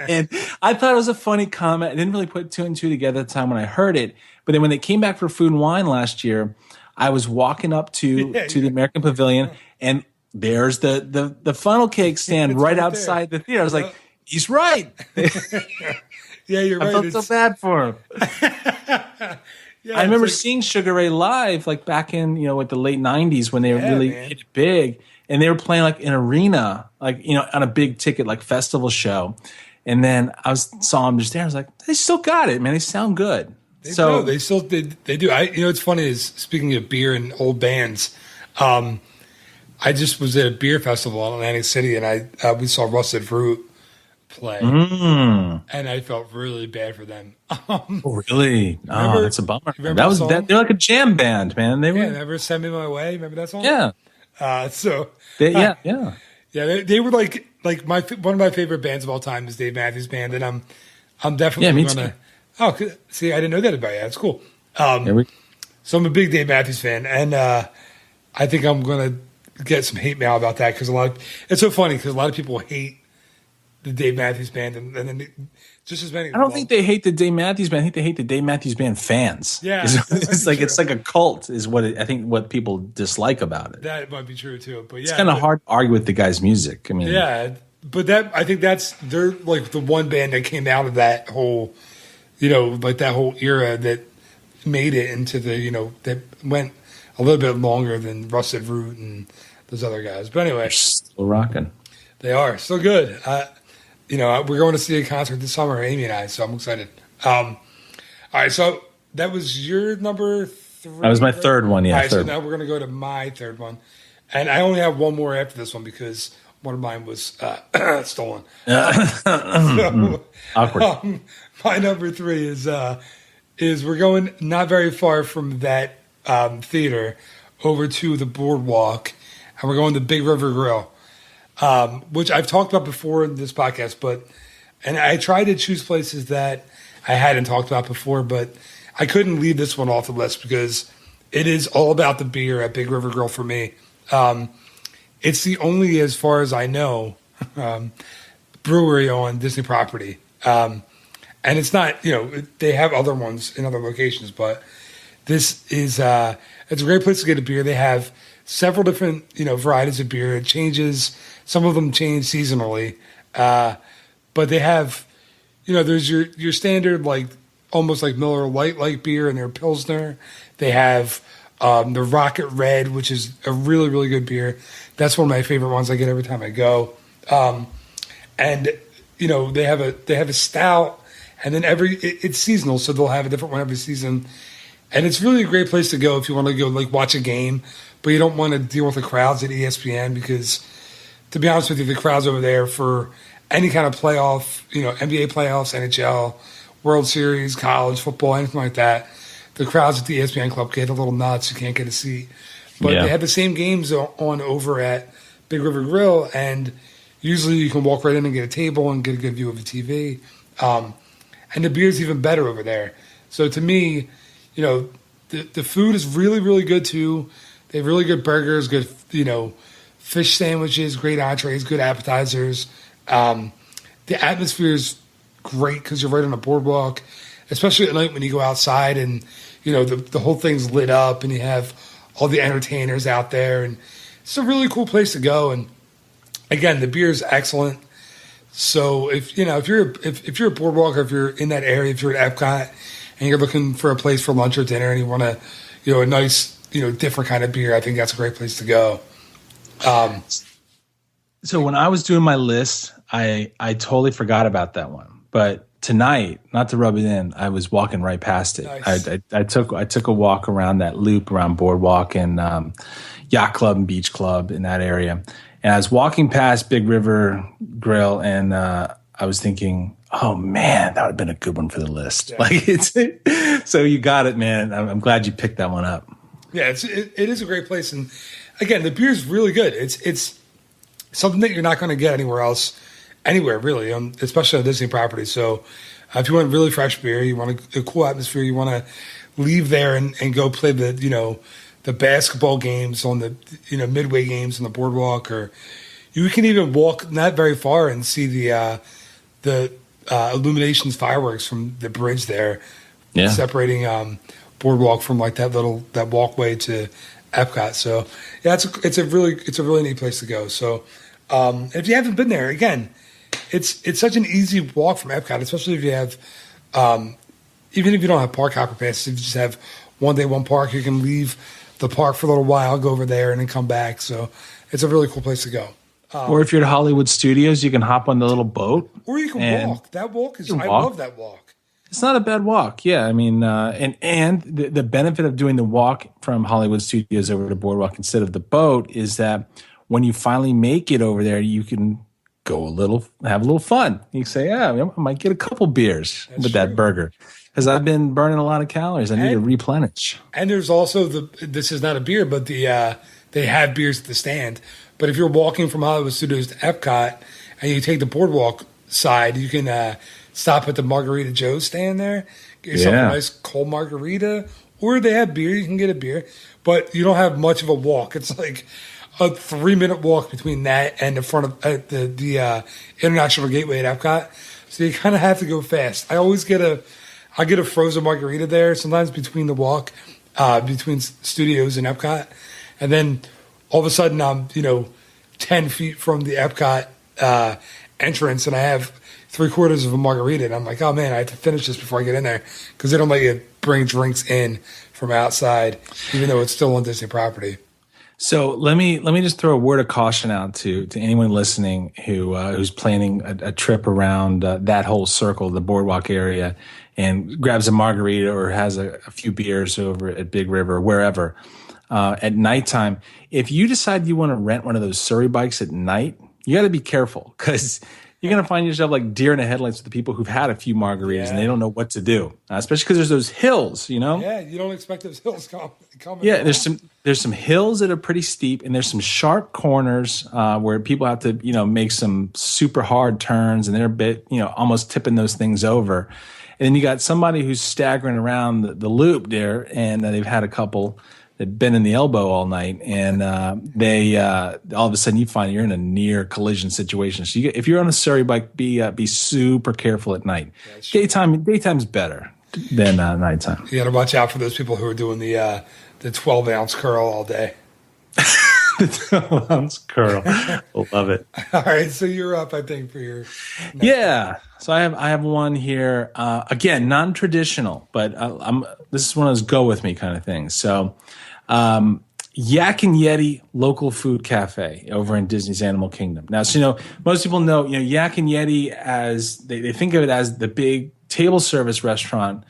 [SPEAKER 3] And I thought it was a funny comment. I didn't really put 2 and 2 together at the time when I heard it. But then when they came back for Food and Wine last year, I was walking up to the American Pavilion, and there's the funnel cake stand right outside the theater. I was like, he's right.
[SPEAKER 2] Yeah, you're right.
[SPEAKER 3] I felt so bad for him. I remember seeing Sugar Ray live, like back in with the late '90s when they really hit it big, and they were playing like an arena, like on a big ticket like festival show. And then saw them just there. I was like, they still got it, man. They sound good.
[SPEAKER 2] They do. They do. It's funny is, speaking of beer and old bands, I just was at a beer festival in Atlantic City, and we saw Rusted Fruit play, and I felt really bad for them.
[SPEAKER 3] Oh, really? That's a bummer. They're like a jam band, man.
[SPEAKER 2] Never Send Me My Way. Remember that song?
[SPEAKER 3] Yeah.
[SPEAKER 2] They were like one of my favorite bands of all time is Dave Matthews Band, and I'm definitely gonna. Oh, see, I didn't know that about you. That's cool. So I'm a big Dave Matthews fan, and I think I'm gonna get some hate mail about that, because it's so funny because a lot of people hate the Dave Matthews Band, and then just as many.
[SPEAKER 3] I don't think they hate the Dave Matthews Band. I think they hate the Dave Matthews Band fans.
[SPEAKER 2] Yeah,
[SPEAKER 3] it's like a cult is what people dislike about it.
[SPEAKER 2] That might be true too, but yeah,
[SPEAKER 3] it's kind of hard to argue with the guy's music. I mean,
[SPEAKER 2] but I think they're like the one band that came out of that whole, like that whole era that made it into the that went a little bit longer than Rusted Root and those other guys. But anyway,
[SPEAKER 3] they're still rocking.
[SPEAKER 2] They are still good. We're going to see a concert this summer, Amy and I, so I'm excited. All right, so that was your number 3.
[SPEAKER 3] That was my third one, yeah.
[SPEAKER 2] All right, so now we're going to go to my third one. And I only have one more after this one because one of mine was stolen.
[SPEAKER 3] Awkward.
[SPEAKER 2] My number 3 is we're going not very far from that theater over to the boardwalk, and we're going to Big River Grill. which I've talked about before in this podcast. And I tried to choose places that I hadn't talked about before, but I couldn't leave this one off the list because it is all about the beer at Big River Grill for me. It's the only, as far as I know, brewery on Disney property. And it's not, they have other ones in other locations, but this is, it's a great place to get a beer. They have several different, varieties of beer. It changes. Some of them change seasonally. But they have, there's your standard, like, almost like Miller Lite beer and their Pilsner. They have the Rocket Red, which is a really, really good beer. That's one of my favorite ones I get every time I go. And they have a stout, and then it's seasonal, so they'll have a different one every season. And it's really a great place to go if you want to go like watch a game, but you don't want to deal with the crowds at ESPN because, to be honest with you, the crowds over there for any kind of playoff, NBA playoffs, NHL, World Series, college football, anything like that, the crowds at the ESPN club get a little nuts. You can't get a seat. But They have the same games on over at Big River Grill, and usually you can walk right in and get a table and get a good view of the TV. And the beer's even better over there. So to me, the food is really, really good too. They have really good burgers, good, fish sandwiches, great entrees, good appetizers. The atmosphere is great because you're right on a boardwalk, especially at night when you go outside and, the whole thing's lit up and you have all the entertainers out there. And it's a really cool place to go. And again, the beer is excellent. So if you're a boardwalk or if you're in that area, if you're at Epcot and you're looking for a place for lunch or dinner and you want a nice, different kind of beer, I think that's a great place to go.
[SPEAKER 3] So when I was doing my list, I totally forgot about that one. But tonight, not to rub it in, I was walking right past it. Nice. I took a walk around that loop around Boardwalk and Yacht Club and Beach Club in that area. And I was walking past Big River Grill, and I was thinking, oh man, that would have been a good one for the list. Yeah. So you got it, man. I'm glad you picked that one up.
[SPEAKER 2] Yeah, it is a great place, and again, the beer is really good. It's something that you're not going to get anywhere really, especially on Disney property. So if you want really fresh beer, you want a cool atmosphere, you want to leave there and go play the basketball games on the midway games on the boardwalk, or you can even walk not very far and see the illuminations fireworks from the bridge there, separating boardwalk from like that walkway to Epcot. So yeah, it's a really neat place to go. So if you haven't been there, again, it's such an easy walk from Epcot, especially if you have even if you don't have park hopper passes, if you just have one day one park, you can leave the park for a little while, go over there, and then come back. So it's a really cool place to go.
[SPEAKER 3] Or if you're at Hollywood Studios, you can hop on the little boat.
[SPEAKER 2] Or you can walk. That walk is, I love that walk.
[SPEAKER 3] It's not a bad walk. Yeah. I mean, and the benefit of doing the walk from Hollywood Studios over to Boardwalk instead of the boat is that when you finally make it over there, you can have a little fun. You can say, I might get a couple beers with that burger. Because I've been burning a lot of calories. I need to replenish.
[SPEAKER 2] And there's also this is not a beer, but they have beers at the stand. But if you're walking from Hollywood Studios to Epcot and you take the boardwalk side, you can stop at the Margarita Joe's stand there, get yourself a nice cold margarita, or they have beer. You can get a beer, but you don't have much of a walk. It's like a 3-minute walk between that and the front of the International Gateway at Epcot. So you kind of have to go fast. I get a frozen margarita there sometimes between the walk, between studios and Epcot. And then all of a sudden I'm, 10 feet from the Epcot entrance and I have 3/4 of a margarita. And I'm like, oh man, I have to finish this before I get in there because they don't let you bring drinks in from outside, even though it's still on Disney property.
[SPEAKER 3] So let me just throw a word of caution out to anyone listening who's planning a trip around that whole circle, the boardwalk area, and grabs a margarita or has a few beers over at Big River or wherever at nighttime. If you decide you want to rent one of those Surrey bikes at night, you got to be careful because you're gonna find yourself like deer in the headlights with the people who've had a few margaritas and they don't know what to do, especially because there's those hills, you know.
[SPEAKER 2] Yeah, you don't expect those hills coming.
[SPEAKER 3] Yeah, there's some hills that are pretty steep, and there's some sharp corners where people have to make some super hard turns, and they're a bit almost tipping those things over. And then you got somebody who's staggering around the loop there, and they've had a couple that been in the elbow all night, and they all of a sudden you find you're in a near collision situation. So if you're on a Surrey bike, be super careful at night. Daytime's better than nighttime.
[SPEAKER 2] You got to watch out for those people who are doing the 12-ounce curl all day.
[SPEAKER 3] The 12-ounce curl, love it.
[SPEAKER 2] All right, so you're up, I think, for your
[SPEAKER 3] yeah. So I have one here. Again, non-traditional, but this is one of those go with me kind of things. So, Yak and Yeti Local Food Cafe over in Disney's Animal Kingdom. Now, so most people know Yak and Yeti as they think of it as the big table service restaurant.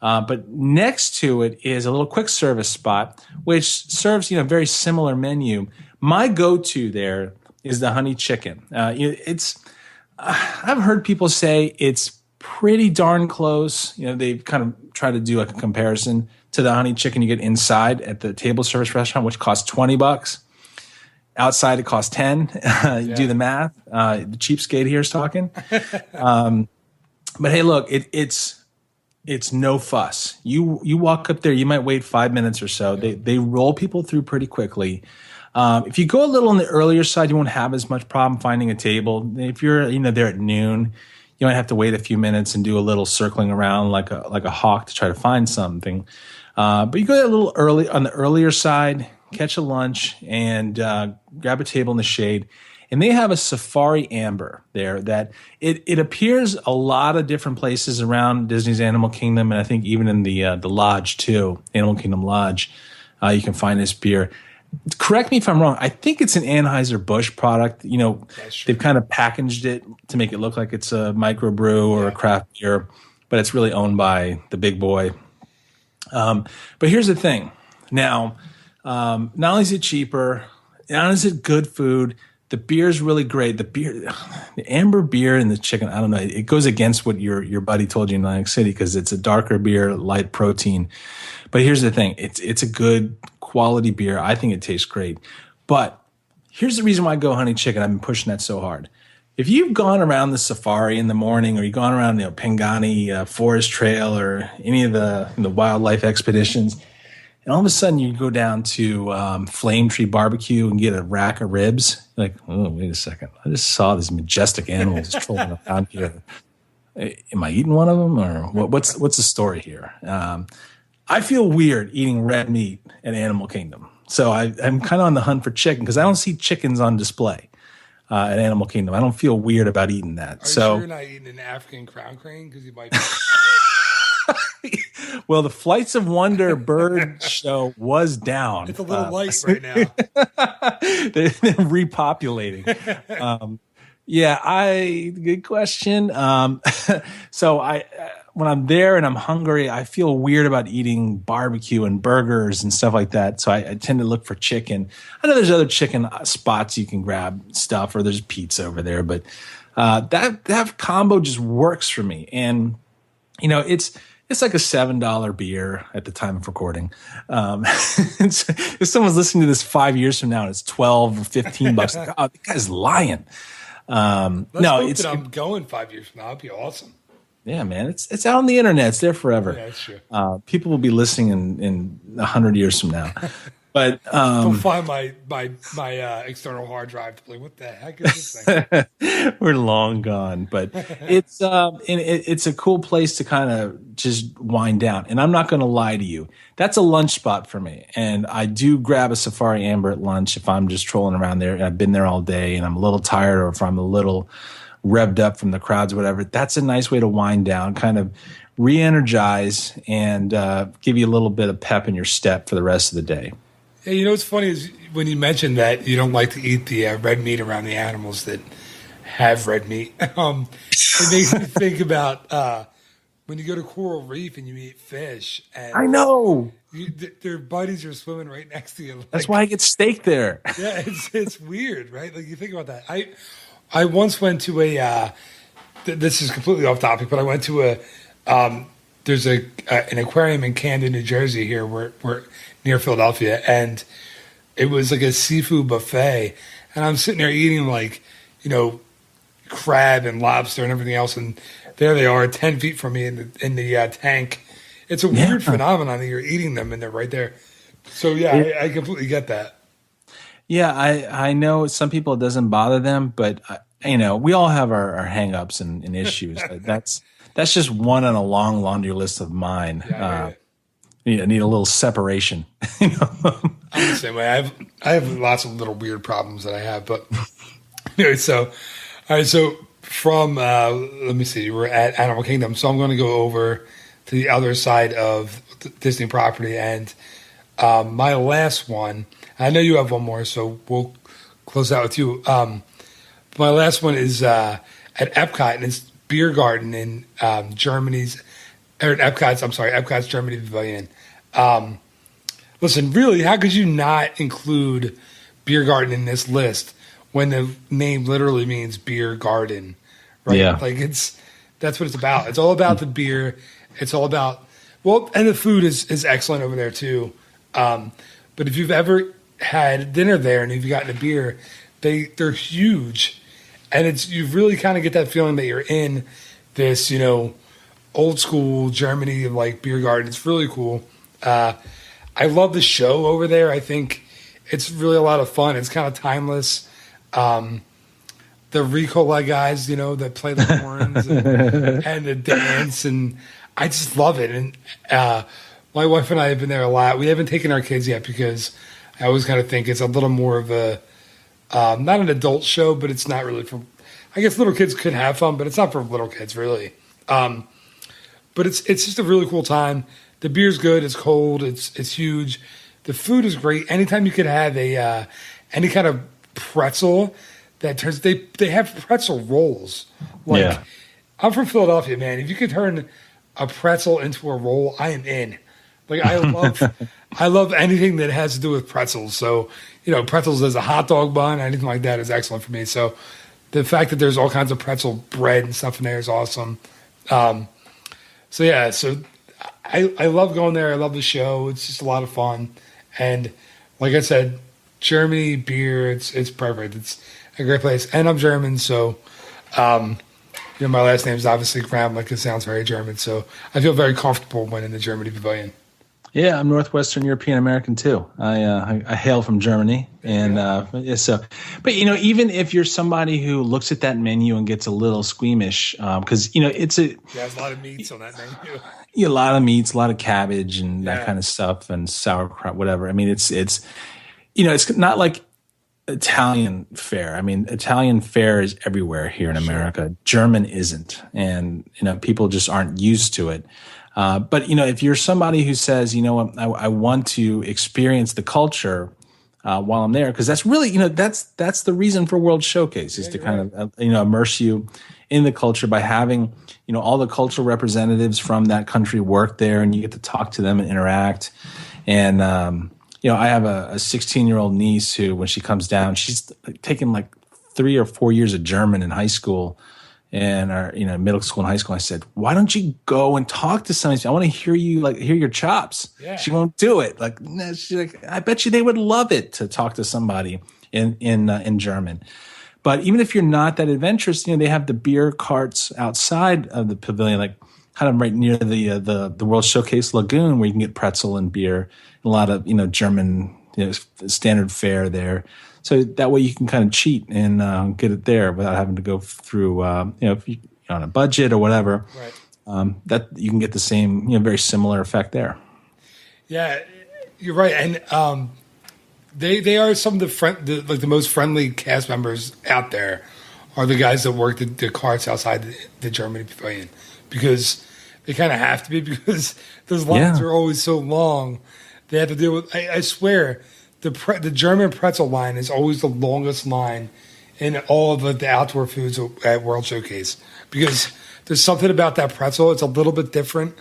[SPEAKER 3] But next to it is a little quick service spot, which serves very similar menu. My go-to there is the honey chicken. I've heard people say it's pretty darn close. They kind of try to do like a comparison to the honey chicken you get inside at the table service restaurant, which costs $20. Outside it costs $10. You do the math. The cheapskate here is talking. But hey, look, it's no fuss. You walk up there, you might wait 5 minutes or so. They roll people through pretty quickly. If you go a little on the earlier side, you won't have as much problem finding a table. If you're there at noon, you might have to wait a few minutes and do a little circling around like a hawk to try to find something. But you go a little early on the earlier side, catch a lunch, and grab a table in the shade. And they have a safari amber there that it appears a lot of different places around Disney's Animal Kingdom, and I think even in the lodge too, Animal Kingdom Lodge, you can find this beer. Correct me if I'm wrong. I think it's an Anheuser-Busch product. They've kind of packaged it to make it look like it's a microbrew or a craft beer, but it's really owned by the big boy. But here's the thing. Now, not only is it cheaper, not only is it good food, the beer is really great. The amber beer and the chicken, I don't know. It goes against what your buddy told you in Atlantic City because it's a darker beer, light protein. But here's the thing. It's a good quality beer. I think it tastes great. But here's the reason why I go honey chicken. I've been pushing that so hard. If you've gone around the safari in the morning or you've gone around Pangani Forest Trail or any of the wildlife expeditions, and all of a sudden you go down to Flame Tree Barbecue and get a rack of ribs. You're like, oh, wait a second. I just saw these majestic animals trolling around here. Am I eating one of them or what's the story here? I feel weird eating red meat at Animal Kingdom. So I'm kind of on the hunt for chicken because I don't see chickens on display at Animal Kingdom. I don't feel weird about eating that.
[SPEAKER 2] Are you sure you're not eating an African crown crane? Because you might be.
[SPEAKER 3] Well, the Flights of Wonder bird show was down.
[SPEAKER 2] It's a little light right now.
[SPEAKER 3] They're repopulating. Good question. So when I'm there and I'm hungry, I feel weird about eating barbecue and burgers and stuff like that. So I tend to look for chicken. I know there's other chicken spots you can grab stuff, or there's pizza over there, but that combo just works for me. And it's like a $7 beer at the time of recording. If someone's listening to this 5 years from now and it's $12 or $15, like, oh, that guy's lying.
[SPEAKER 2] Let's hope that I'm going 5 years from now. That'd be awesome.
[SPEAKER 3] Yeah, man, it's out on the internet. It's there forever.
[SPEAKER 2] Yeah, that's true.
[SPEAKER 3] People will be listening in 100 years from now. But
[SPEAKER 2] I'll find my external hard drive to play. What the heck is this thing?
[SPEAKER 3] We're long gone, but it's a cool place to kind of just wind down. And I'm not going to lie to you, that's a lunch spot for me. And I do grab a Safari Amber at lunch if I'm just trolling around there and I've been there all day and I'm a little tired, or if I'm a little revved up from the crowds or whatever. That's a nice way to wind down, kind of re-energize, and give you a little bit of pep in your step for the rest of the day.
[SPEAKER 2] Yeah, what's funny is when you mentioned that you don't like to eat the red meat around the animals that have red meat. It makes me think about when you go to Coral Reef and you eat fish. And
[SPEAKER 3] I know.
[SPEAKER 2] Their buddies are swimming right next to you.
[SPEAKER 3] That's why I get steak there.
[SPEAKER 2] Yeah, it's weird, right? Like you think about that. I once went to a. This is completely off topic, but I went to a. There's an aquarium in Camden, New Jersey. Here, we're near Philadelphia, and it was like a seafood buffet, and I'm sitting there eating crab and lobster and everything else, and there they are, 10 feet from me in the tank. It's a weird phenomenon that you're eating them and they're right there. So I completely get that.
[SPEAKER 3] Yeah, I know some people it doesn't bother them, but we all have our hang-ups and issues. That's just one on a long laundry list of mine.
[SPEAKER 2] Yeah,
[SPEAKER 3] I need a little separation.
[SPEAKER 2] I'm the same way. I have lots of little weird problems that I have, but anyway, all right, so from let me see, we're at Animal Kingdom, so I'm going to go over to the other side of the Disney property, and my last one. I know you have one more, so we'll close out with you. My last one is at Epcot, and it's Beer Garden in Epcot's Germany Pavilion. Listen, really, how could you not include Beer Garden in this list when the name literally means beer garden, right?
[SPEAKER 3] Yeah.
[SPEAKER 2] That's what it's about. It's all about the beer. It's all about, and the food is excellent over there too. But if you've ever had dinner there and you've gotten a beer, they're huge. And you really kind of get that feeling that you're in this, old school Germany, like beer garden. It's really cool. I love the show over there. I think it's really a lot of fun. It's kind of timeless. The Ricola guys, that play the horns and the dance, and I just love it. And my wife and I have been there a lot. We haven't taken our kids yet because I always kind of think it's a little more of a not an adult show, but it's not really for. I guess little kids could have fun, but it's not for little kids really. But it's just a really cool time. The beer's good. It's cold. It's huge. The food is great. Anytime you could have any kind of pretzel that turns. They have pretzel rolls. I'm from Philadelphia, man. If you could turn a pretzel into a roll, I am in. I love anything that has to do with pretzels. So, pretzels as a hot dog bun, anything like that is excellent for me. So the fact that there's all kinds of pretzel bread and stuff in there is awesome. So I love going there. I love the show. It's just a lot of fun. And like I said, Germany beer, it's perfect. It's a great place. And I'm German, so my last name is obviously Graham, it sounds very German. So I feel very comfortable when in the Germany Pavilion.
[SPEAKER 3] Yeah, I'm Northwestern European American too. I hail from Germany, and but even if you're somebody who looks at that menu and gets a little squeamish, because it's
[SPEAKER 2] there's a lot of meats on that menu.
[SPEAKER 3] A lot of meats, a lot of cabbage, and that kind of stuff, and sauerkraut, whatever. I mean, it's not like Italian fare. I mean, Italian fare is everywhere here in America. German isn't, and people just aren't used to it. But if you're somebody who says, I want to experience the culture while I'm there, because that's really, that's the reason for World Showcase is to kind of, immerse you in the culture by having, all the cultural representatives from that country work there, and you get to talk to them and interact. And I have a 16-year-old niece who, when she comes down, she's taken like 3 or 4 years of German in high school. And our, middle school and high school, I said, why don't you go and talk to somebody? I want to hear you, hear your chops. Yeah. She won't do it. She's like, I bet you they would love it to talk to somebody in German. But even if you're not that adventurous, they have the beer carts outside of the pavilion, kind of right near the World Showcase Lagoon, where you can get pretzel and beer, and a lot of, German, standard fare there. So that way you can kind of cheat and get it there without having to go through, if you're on a budget or whatever, right. That you can get the same, very similar effect there.
[SPEAKER 2] Yeah, you're right. And they are some of the most friendly cast members out there are the guys that work the carts outside the Germany Pavilion, because they kind of have to be, because those lines are always so long. They have to deal with, I swear, the German pretzel line is always the longest line in all of the outdoor foods at World Showcase, because there's something about that pretzel. It's a little bit different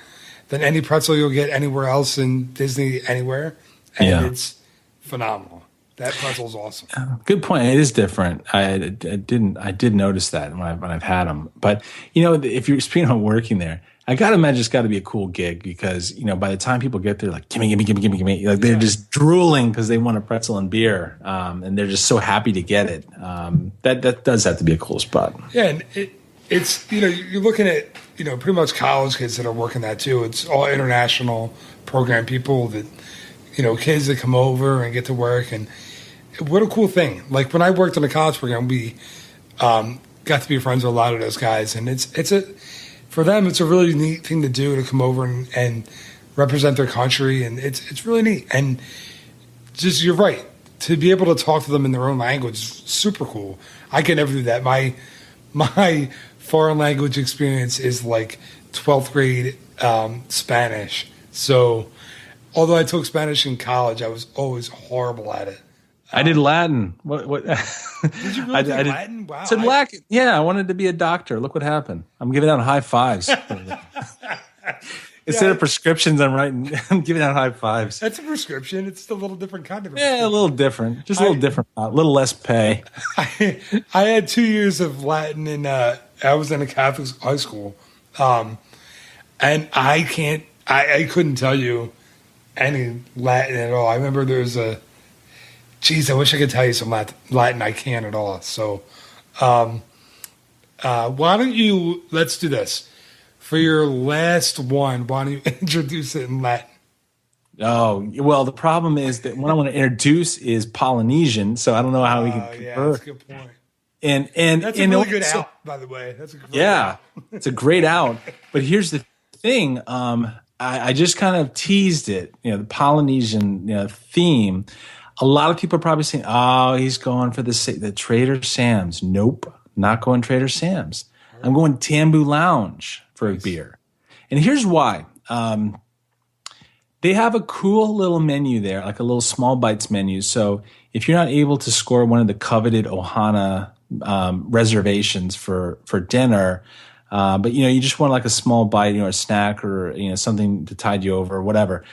[SPEAKER 2] than any pretzel you'll get anywhere else in Disney anywhere, and it's phenomenal. That pretzel's awesome.
[SPEAKER 3] Good point. It is different. I did notice that when I've had them. But if you're speaking of working there, I gotta imagine it's got to be a cool gig because by the time people get there, like gimme, like they're just drooling because they want a pretzel and beer, and they're just so happy to get it. That does have to be a cool spot.
[SPEAKER 2] Yeah, and it's you're looking at pretty much college kids that are working that too. It's all international program people that kids that come over and get to work, and what a cool thing. Like when I worked on a college program, we got to be friends with a lot of those guys, and for them it's a really neat thing to do, to come over and represent their country, and it's really neat. And just, you're right, to be able to talk to them in their own language is super cool. I can never do that. My foreign language experience is like 12th grade Spanish. So although I took Spanish in college, I was always horrible at it.
[SPEAKER 3] I did Latin. What?
[SPEAKER 2] Did you really take Latin? Wow.
[SPEAKER 3] So yeah, I wanted to be a doctor. Look what happened. I'm giving out high fives. Instead of prescriptions, I'm giving out high fives.
[SPEAKER 2] That's a prescription. It's a little different kind of
[SPEAKER 3] prescription. Yeah, a little different. Just a little different. A little less pay.
[SPEAKER 2] I had 2 years of Latin, and I was in a Catholic high school. And I couldn't tell you any Latin at all. I remember there was I wish I could tell you some Latin. I can't at all. So why don't you, let's do this. For your last one, why don't you introduce it in Latin?
[SPEAKER 3] Oh, well, the problem is that what I want to introduce is Polynesian, so I don't know how we can convert.
[SPEAKER 2] Yeah, that's a good point.
[SPEAKER 3] And
[SPEAKER 2] that's a really good out, by the way. That's a great out.
[SPEAKER 3] It's a great out. But here's the thing. I just kind of teased it, the Polynesian theme. A lot of people are probably saying, oh, he's going for the Trader Sam's. Nope, not going Trader Sam's. I'm going Tambu Lounge for a beer. And here's why. They have a cool little menu there, like a little small bites menu. So if you're not able to score one of the coveted Ohana reservations for dinner, but you just want like a small bite, a snack or something to tide you over or whatever.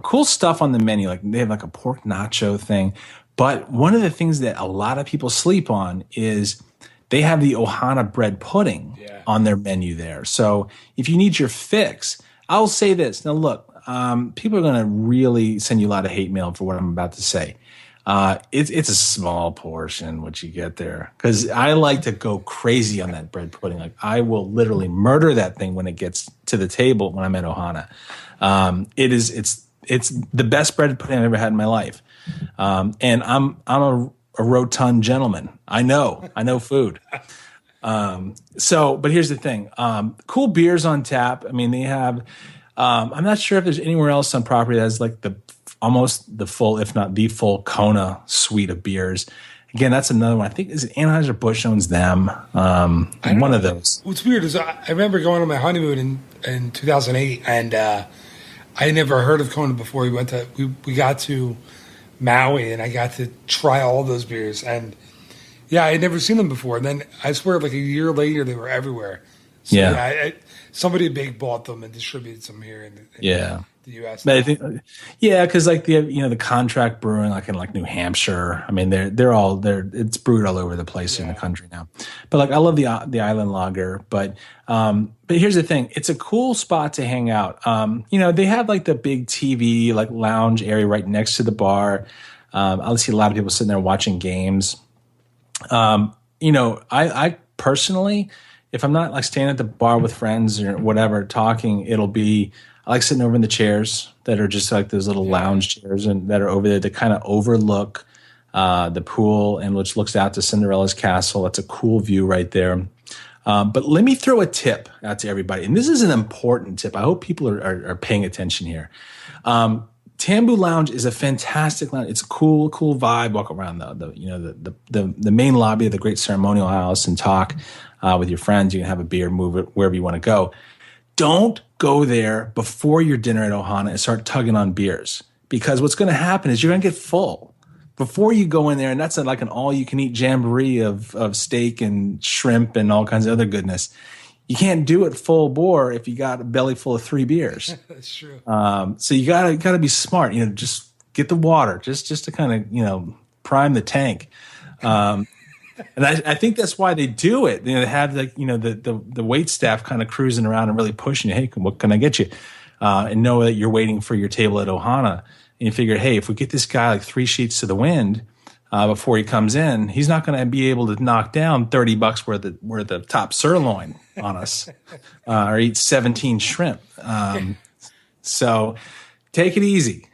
[SPEAKER 3] Cool stuff on the menu. Like they have like a pork nacho thing. But one of the things that a lot of people sleep on is they have the Ohana bread pudding on their menu there. So if you need your fix, I'll say this. Now look, people are going to really send you a lot of hate mail for what I'm about to say. It's a small portion what you get there, because I like to go crazy on that bread pudding. Like I will literally murder that thing when it gets to the table when I'm at Ohana. It's the best bread pudding I've ever had in my life. And I'm a rotund gentleman. I know food. But here's the thing. Cool beers on tap. I mean, they have, I'm not sure if there's anywhere else on property that has like almost the full, if not the full Kona suite of beers. Again, that's another one. I think is it Anheuser-Busch owns them. One of those.
[SPEAKER 2] What's weird is I remember going on my honeymoon in 2008, and I had never heard of Kona before. We got to Maui, and I got to try all those beers, and I had never seen them before. And then I swear, like a year later, they were everywhere. So, somebody big bought them and distributed some here in the U.S.
[SPEAKER 3] But I think, because like the contract brewing, like in like New Hampshire. I mean, it's brewed all over the place in the country now. But like I love the Island Lager. But here's the thing: it's a cool spot to hang out. They have like the big TV like lounge area right next to the bar. I see a lot of people sitting there watching games. I personally, if I'm not like staying at the bar with friends or whatever talking, I like sitting over in the chairs that are just like those little lounge chairs and that are over there that kind of overlook the pool and which looks out to Cinderella's castle. That's a cool view right there. But let me throw a tip out to everybody. And this is an important tip. I hope people are paying attention here. Tambu Lounge is a fantastic lounge. It's a cool vibe. Walk around the main lobby of the great ceremonial house and talk with your friends. You can have a beer, move it wherever you want to go. Don't go there before your dinner at Ohana and start tugging on beers, because what's going to happen is you're going to get full before you go in there. And that's like an all-you-can-eat jamboree of steak and shrimp and all kinds of other goodness. You can't do it full bore if you got a belly full of 3 beers.
[SPEAKER 2] That's true.
[SPEAKER 3] So you gotta be smart. Just get the water, just to kind of prime the tank. And I think that's why they do it. They have the wait staff kind of cruising around and really pushing you. Hey, what can I get you? And know that you're waiting for your table at Ohana. And you figure, hey, if we get this guy like 3 sheets to the wind before he comes in, he's not going to be able to knock down $30 worth of top sirloin on us or eat 17 shrimp. So take it easy.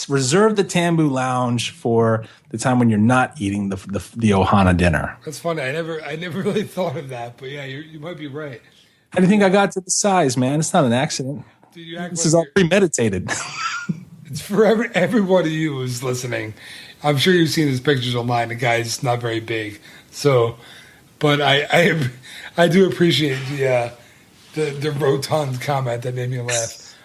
[SPEAKER 3] Reserve the Tambu Lounge for the time when you're not eating the Ohana dinner.
[SPEAKER 2] That's funny. I never really thought of that, but yeah, you might be right.
[SPEAKER 3] How do you think I got to the size, man? It's not an accident. This is all premeditated.
[SPEAKER 2] It's for everyone of you who's listening. I'm sure you've seen his pictures online. The guy's not very big, so. But I do appreciate the rotund comment that made me laugh.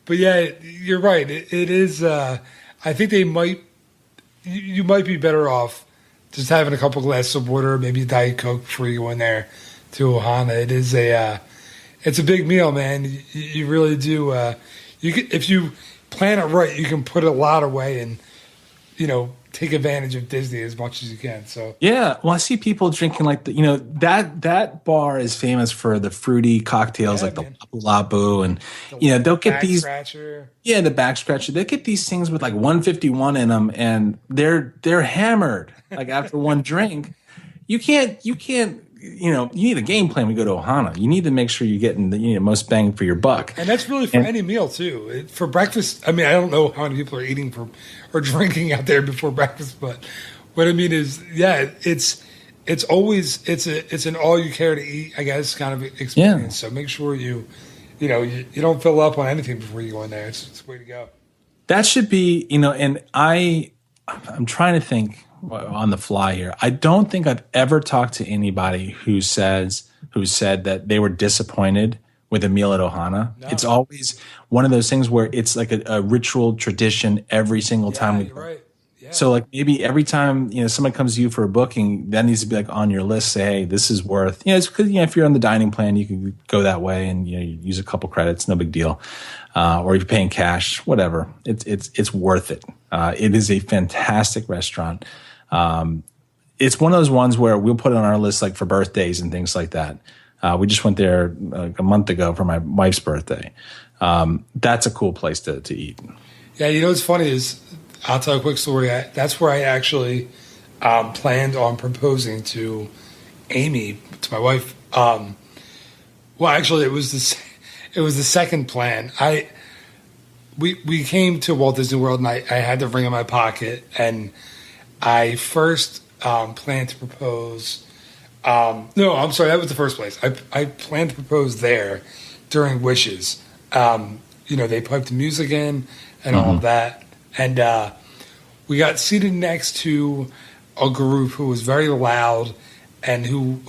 [SPEAKER 2] But yeah, you're right. It is. I think they might. You might be better off just having a couple glasses of water, maybe a Diet Coke before you go in there to Ohana. It is it's a big meal, man. You really do. If you plan it right, you can put a lot away and take advantage of Disney as much as you can. So
[SPEAKER 3] yeah, well, I see people drinking that bar is famous for the fruity cocktails the Lapu Lapu, and they'll get these scratcher. Yeah, the back scratcher. They get these things with like 151 in them, and they're hammered like after one drink. You can't. You need a game plan when you go to Ohana. You need to make sure you're getting the most bang for your buck.
[SPEAKER 2] And that's really for any meal, too. For breakfast, I mean, I don't know how many people are eating or drinking out there before breakfast, but what I mean is, yeah, it's always it's an all you care to eat, I guess, kind of experience. Yeah. So make sure you don't fill up on anything before you go in there. It's the way to go. That
[SPEAKER 3] should be, and I'm trying to think on the fly here. I don't think I've ever talked to anybody who said that they were disappointed with a meal at Ohana. No. It's always one of those things where it's like a ritual tradition every single time we go. Right. Yeah. So like maybe every time someone comes to you for a booking, that needs to be like on your list. Say, hey, this is worth. It's because if you're on the dining plan, you can go that way and you use a couple credits, no big deal. Or if you're paying cash, whatever. It's worth it. It is a fantastic restaurant. It's one of those ones where we'll put it on our list like for birthdays and things like that. We just went there a month ago for my wife's birthday. That's a cool place to eat.
[SPEAKER 2] Yeah, what's funny is I'll tell a quick story. That's where I actually planned on proposing to Amy, to my wife. Well, actually, it was the second plan. We came to Walt Disney World, and I had the ring in my pocket, and I first planned to propose. No, I'm sorry, that was the first place. I planned to propose there during Wishes. They piped the music in and all of that. And we got seated next to a group who was very loud and who,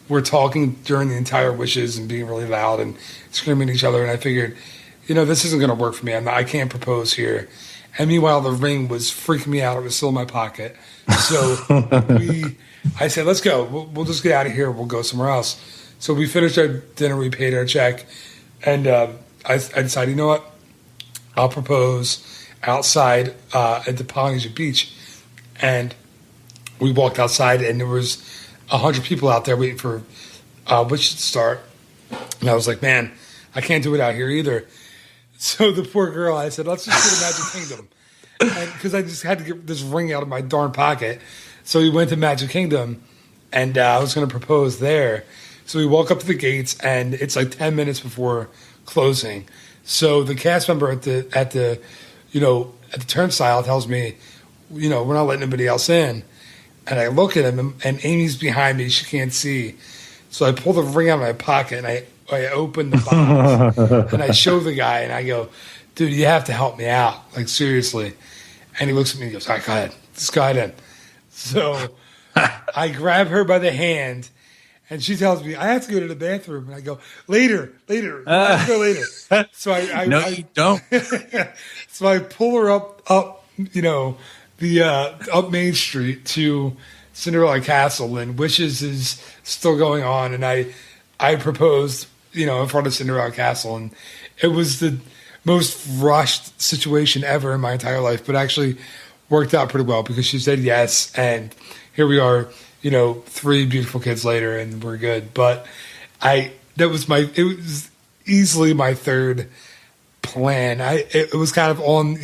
[SPEAKER 2] were talking during the entire Wishes and being really loud and screaming at each other. And I figured, this isn't going to work for me. I can't propose here. And meanwhile, the ring was freaking me out. It was still in my pocket. So I said, let's go. We'll just get out of here. We'll go somewhere else. So we finished our dinner. We paid our check. And I decided, you know what? I'll propose outside at the Polynesian Beach. And we walked outside, and there was 100 people out there waiting for Wishes to start. And I was like, man, I can't do it out here either. So the poor girl, I said, let's just go to Magic Kingdom. Because I just had to get this ring out of my darn pocket. So we went to Magic Kingdom, and I was going to propose there. So we walk up to the gates, and it's like 10 minutes before closing. So the cast member at the turnstile tells me, we're not letting anybody else in. And I look at him, and Amy's behind me. She can't see. So I pull the ring out of my pocket, and I open the box, and I show the guy, and I go, dude, you have to help me out. Like, seriously. And he looks at me and goes, all right, go ahead. Just go ahead in. So I grab her by the hand, and she tells me, I have to go to the bathroom. And I go, later. Let's go later. So
[SPEAKER 3] you don't.
[SPEAKER 2] So I pull her up up Main Street to Cinderella Castle, and Wishes is still going on. And I proposed, in front of Cinderella Castle, and it was the most rushed situation ever in my entire life. But actually, worked out pretty well because she said yes, and here we are, 3 beautiful kids later, and we're good. But it was easily my third plan. It was kind of on,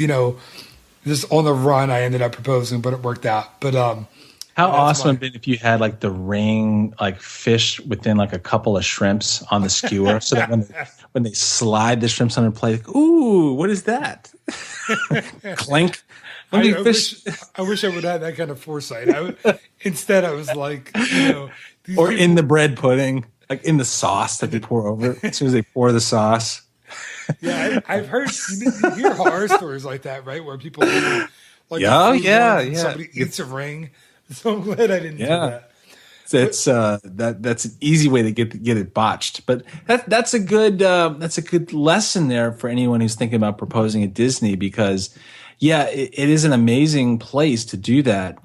[SPEAKER 2] just on the run. I ended up proposing, but it worked out. But
[SPEAKER 3] how awesome would it be if you had like the ring, like fish within like a couple of shrimps on the skewer, so that when they slide the shrimps on their plate, like, ooh, what is that? Clink.
[SPEAKER 2] I wish I would have that kind of foresight. Instead, I was like,
[SPEAKER 3] or in the bread pudding, like in the sauce that they pour over it. As soon as they pour the sauce.
[SPEAKER 2] Yeah, I've heard, you hear horror stories like that, right? Where people like somebody eats a ring. So I'm glad I didn't do that.
[SPEAKER 3] That's an easy way to get it botched, but that's a good lesson there for anyone who's thinking about proposing at Disney, because it is an amazing place to do that,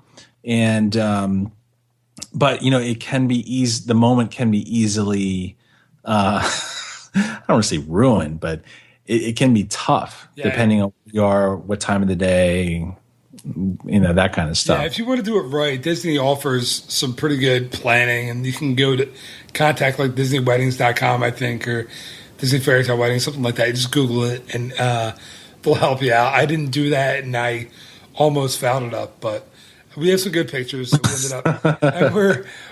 [SPEAKER 3] and but it can be the moment can be easily I don't want to say ruined, but it can be tough depending on where you are, what time of the day. That kind of stuff.
[SPEAKER 2] Yeah, if you want to do it right, Disney offers some pretty good planning, and you can go to contact like DisneyWeddings.com, I think, or Disney Fairy Tale Weddings, something like that. You just Google it, and they'll help you out. I didn't do that, and I almost fouled it up, but we have some good pictures. So we ended up, and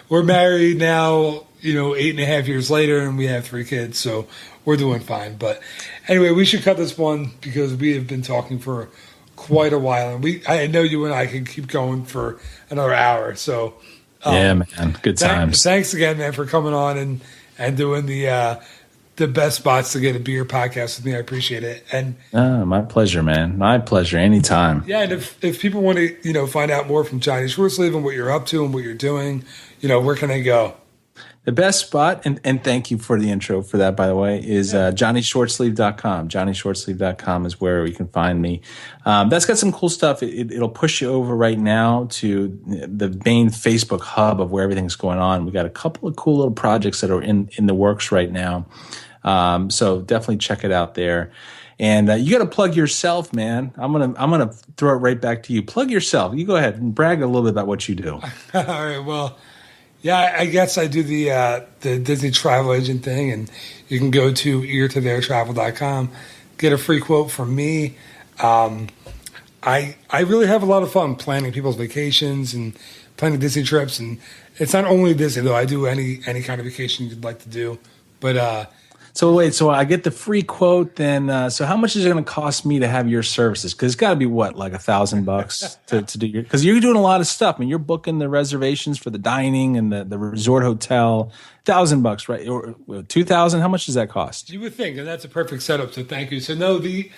[SPEAKER 2] we're married now, 8.5 years later, and we have 3 kids, so we're doing fine. But anyway, we should cut this one because we have been talking for quite a while, and I know you and I can keep going for another hour. So
[SPEAKER 3] yeah, man, good times.
[SPEAKER 2] Thanks again, man, for coming on and doing the best spots to get a beer podcast with me. I appreciate it. And
[SPEAKER 3] my pleasure, man. My pleasure. Anytime.
[SPEAKER 2] Yeah, and if people want to find out more from Johnny Shortsleeve and what you're up to and what you're doing, where can they go?
[SPEAKER 3] The best spot, and thank you for the intro for that, by the way, is JohnnyShortsleeve.com. JohnnyShortsleeve.com is where you can find me. That's got some cool stuff. It'll push you over right now to the main Facebook hub of where everything's going on. We got a couple of cool little projects that are in the works right now. So definitely check it out there. And you got to plug yourself, man. I'm gonna throw it right back to you. Plug yourself. You go ahead and brag a little bit about what you do.
[SPEAKER 2] All right. Well. Yeah, I guess I do the Disney travel agent thing, and you can go to eartotheirtravel.com, get a free quote from me. I really have a lot of fun planning people's vacations and planning Disney trips, and it's not only Disney though. I do any kind of vacation you'd like to do, but
[SPEAKER 3] So wait, so I get the free quote, then so how much is it going to cost me to have your services? Because it's got to be what, like $1,000 to do your, because you're doing a lot of stuff. I mean, you're booking the reservations for the dining and the resort hotel, $1,000, right? Or 2,000. How much does that cost?
[SPEAKER 2] You would think, and that's a perfect setup. So thank you. So no, the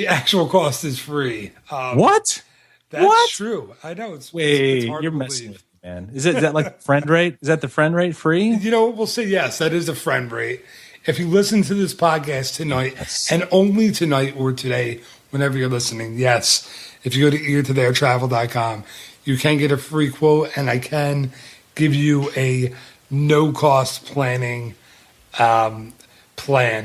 [SPEAKER 2] actual cost is free.
[SPEAKER 3] What?
[SPEAKER 2] That's true. I know it's
[SPEAKER 3] wait.
[SPEAKER 2] It's hard
[SPEAKER 3] you're
[SPEAKER 2] to
[SPEAKER 3] messing
[SPEAKER 2] believe.
[SPEAKER 3] with me, man. Is that like friend rate? Is that the friend rate free?
[SPEAKER 2] We'll say yes. That is the friend rate. If you listen to this podcast tonight, and only tonight or today, whenever you're listening, yes, if you go to eartotheirtravel.com, you can get a free quote, and I can give you a no-cost planning plan.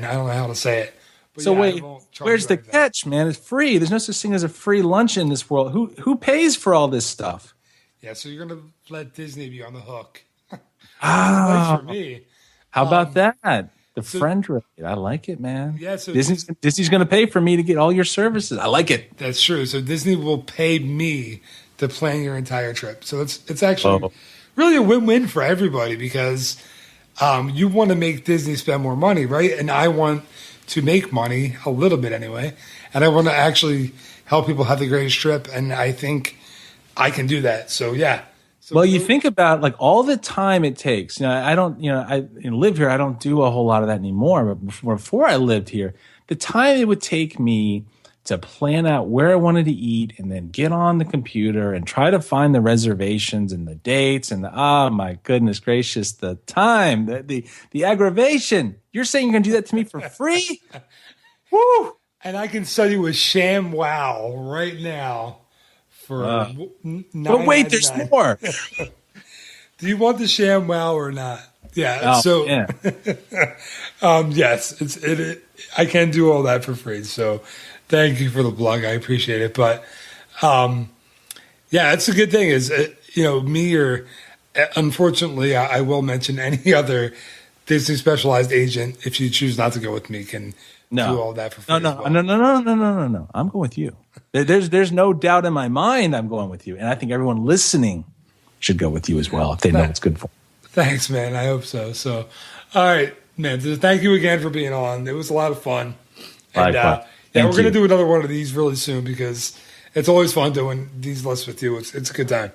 [SPEAKER 2] I don't know how to say it. But
[SPEAKER 3] so wait, where's the catch, man? It's free. There's no such thing as a free lunch in this world. Who pays for all this stuff?
[SPEAKER 2] Yeah, so you're going to let Disney be on the hook.
[SPEAKER 3] Ah,
[SPEAKER 2] for me.
[SPEAKER 3] How about that? The friend rate. I like it, man.
[SPEAKER 2] Yeah, so
[SPEAKER 3] Disney's going to pay for me to get all your services. I like it.
[SPEAKER 2] That's true. So Disney will pay me to plan your entire trip. So it's actually really a win-win for everybody, because you want to make Disney spend more money, right? And I want to make money, a little bit anyway. And I want to actually help people have the greatest trip. And I think I can do that. So, yeah. So,
[SPEAKER 3] you think about like all the time it takes. I live here. I don't do a whole lot of that anymore. But before I lived here, the time it would take me to plan out where I wanted to eat and then get on the computer and try to find the reservations and the dates and oh my goodness gracious, the time, the aggravation. You're saying you're going to do that to me for free? Woo!
[SPEAKER 2] And I can sell you a sham wow right now.
[SPEAKER 3] But wait, there's more.
[SPEAKER 2] Do you want the sham wow or not? Yeah. Yes, I can do all that for free. So thank you for the plug. I appreciate it. But Yeah, that's a good thing is, me or unfortunately, I will mention any other Disney specialized agent, if you choose not to go with me, can do all that for free.
[SPEAKER 3] No. I'm going with you. There's no doubt in my mind I'm going with you. And I think everyone listening should go with you as well if they know what's good for them.
[SPEAKER 2] Thanks, man. I hope so. So, all right, man. Thank you again for being on. It was a lot of fun. And we're going to do another one of these really soon because it's always fun doing these lists with you. It's a good time.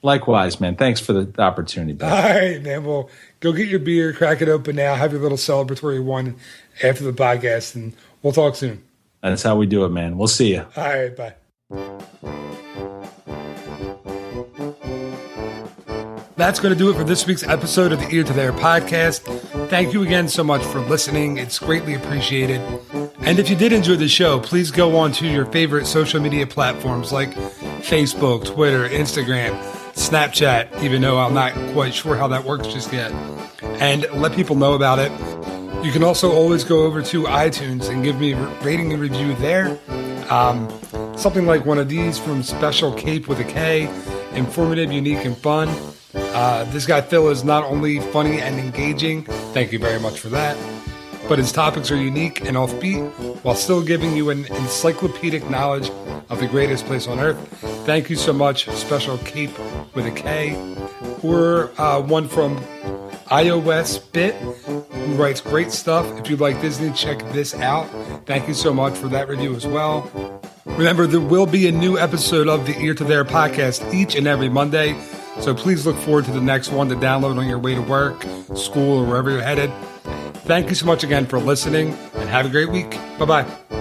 [SPEAKER 3] Likewise, man. Thanks for the opportunity.
[SPEAKER 2] All right, man. Well, go get your beer, crack it open now, have your little celebratory one after the podcast, and we'll talk soon.
[SPEAKER 3] That's how we do it, man. We'll see you.
[SPEAKER 2] All right, bye. That's going to do it for this week's episode of the Ear to There podcast. Thank you again so much for listening. It's greatly appreciated. And if you did enjoy the show, please go on to your favorite social media platforms like Facebook, Twitter, Instagram, Snapchat, even though I'm not quite sure how that works just yet, and let people know about it. You can also always go over to iTunes and give me a rating and review there. Something like one of these from Special Cape with a K, informative, unique, and fun. This guy Phil is not only funny and engaging, thank you very much for that, but his topics are unique and offbeat while still giving you an encyclopedic knowledge of the greatest place on earth. Thank you so much, Special Cape with a K. Or one from iOS Bit, who writes great stuff. If you like Disney, check this out. Thank you so much for that review as well. Remember, there will be a new episode of the Ear to There podcast each and every Monday, so please look forward to the next one to download on your way to work, school, or wherever you're headed. Thank you so much again for listening, and have a great week. Bye-bye.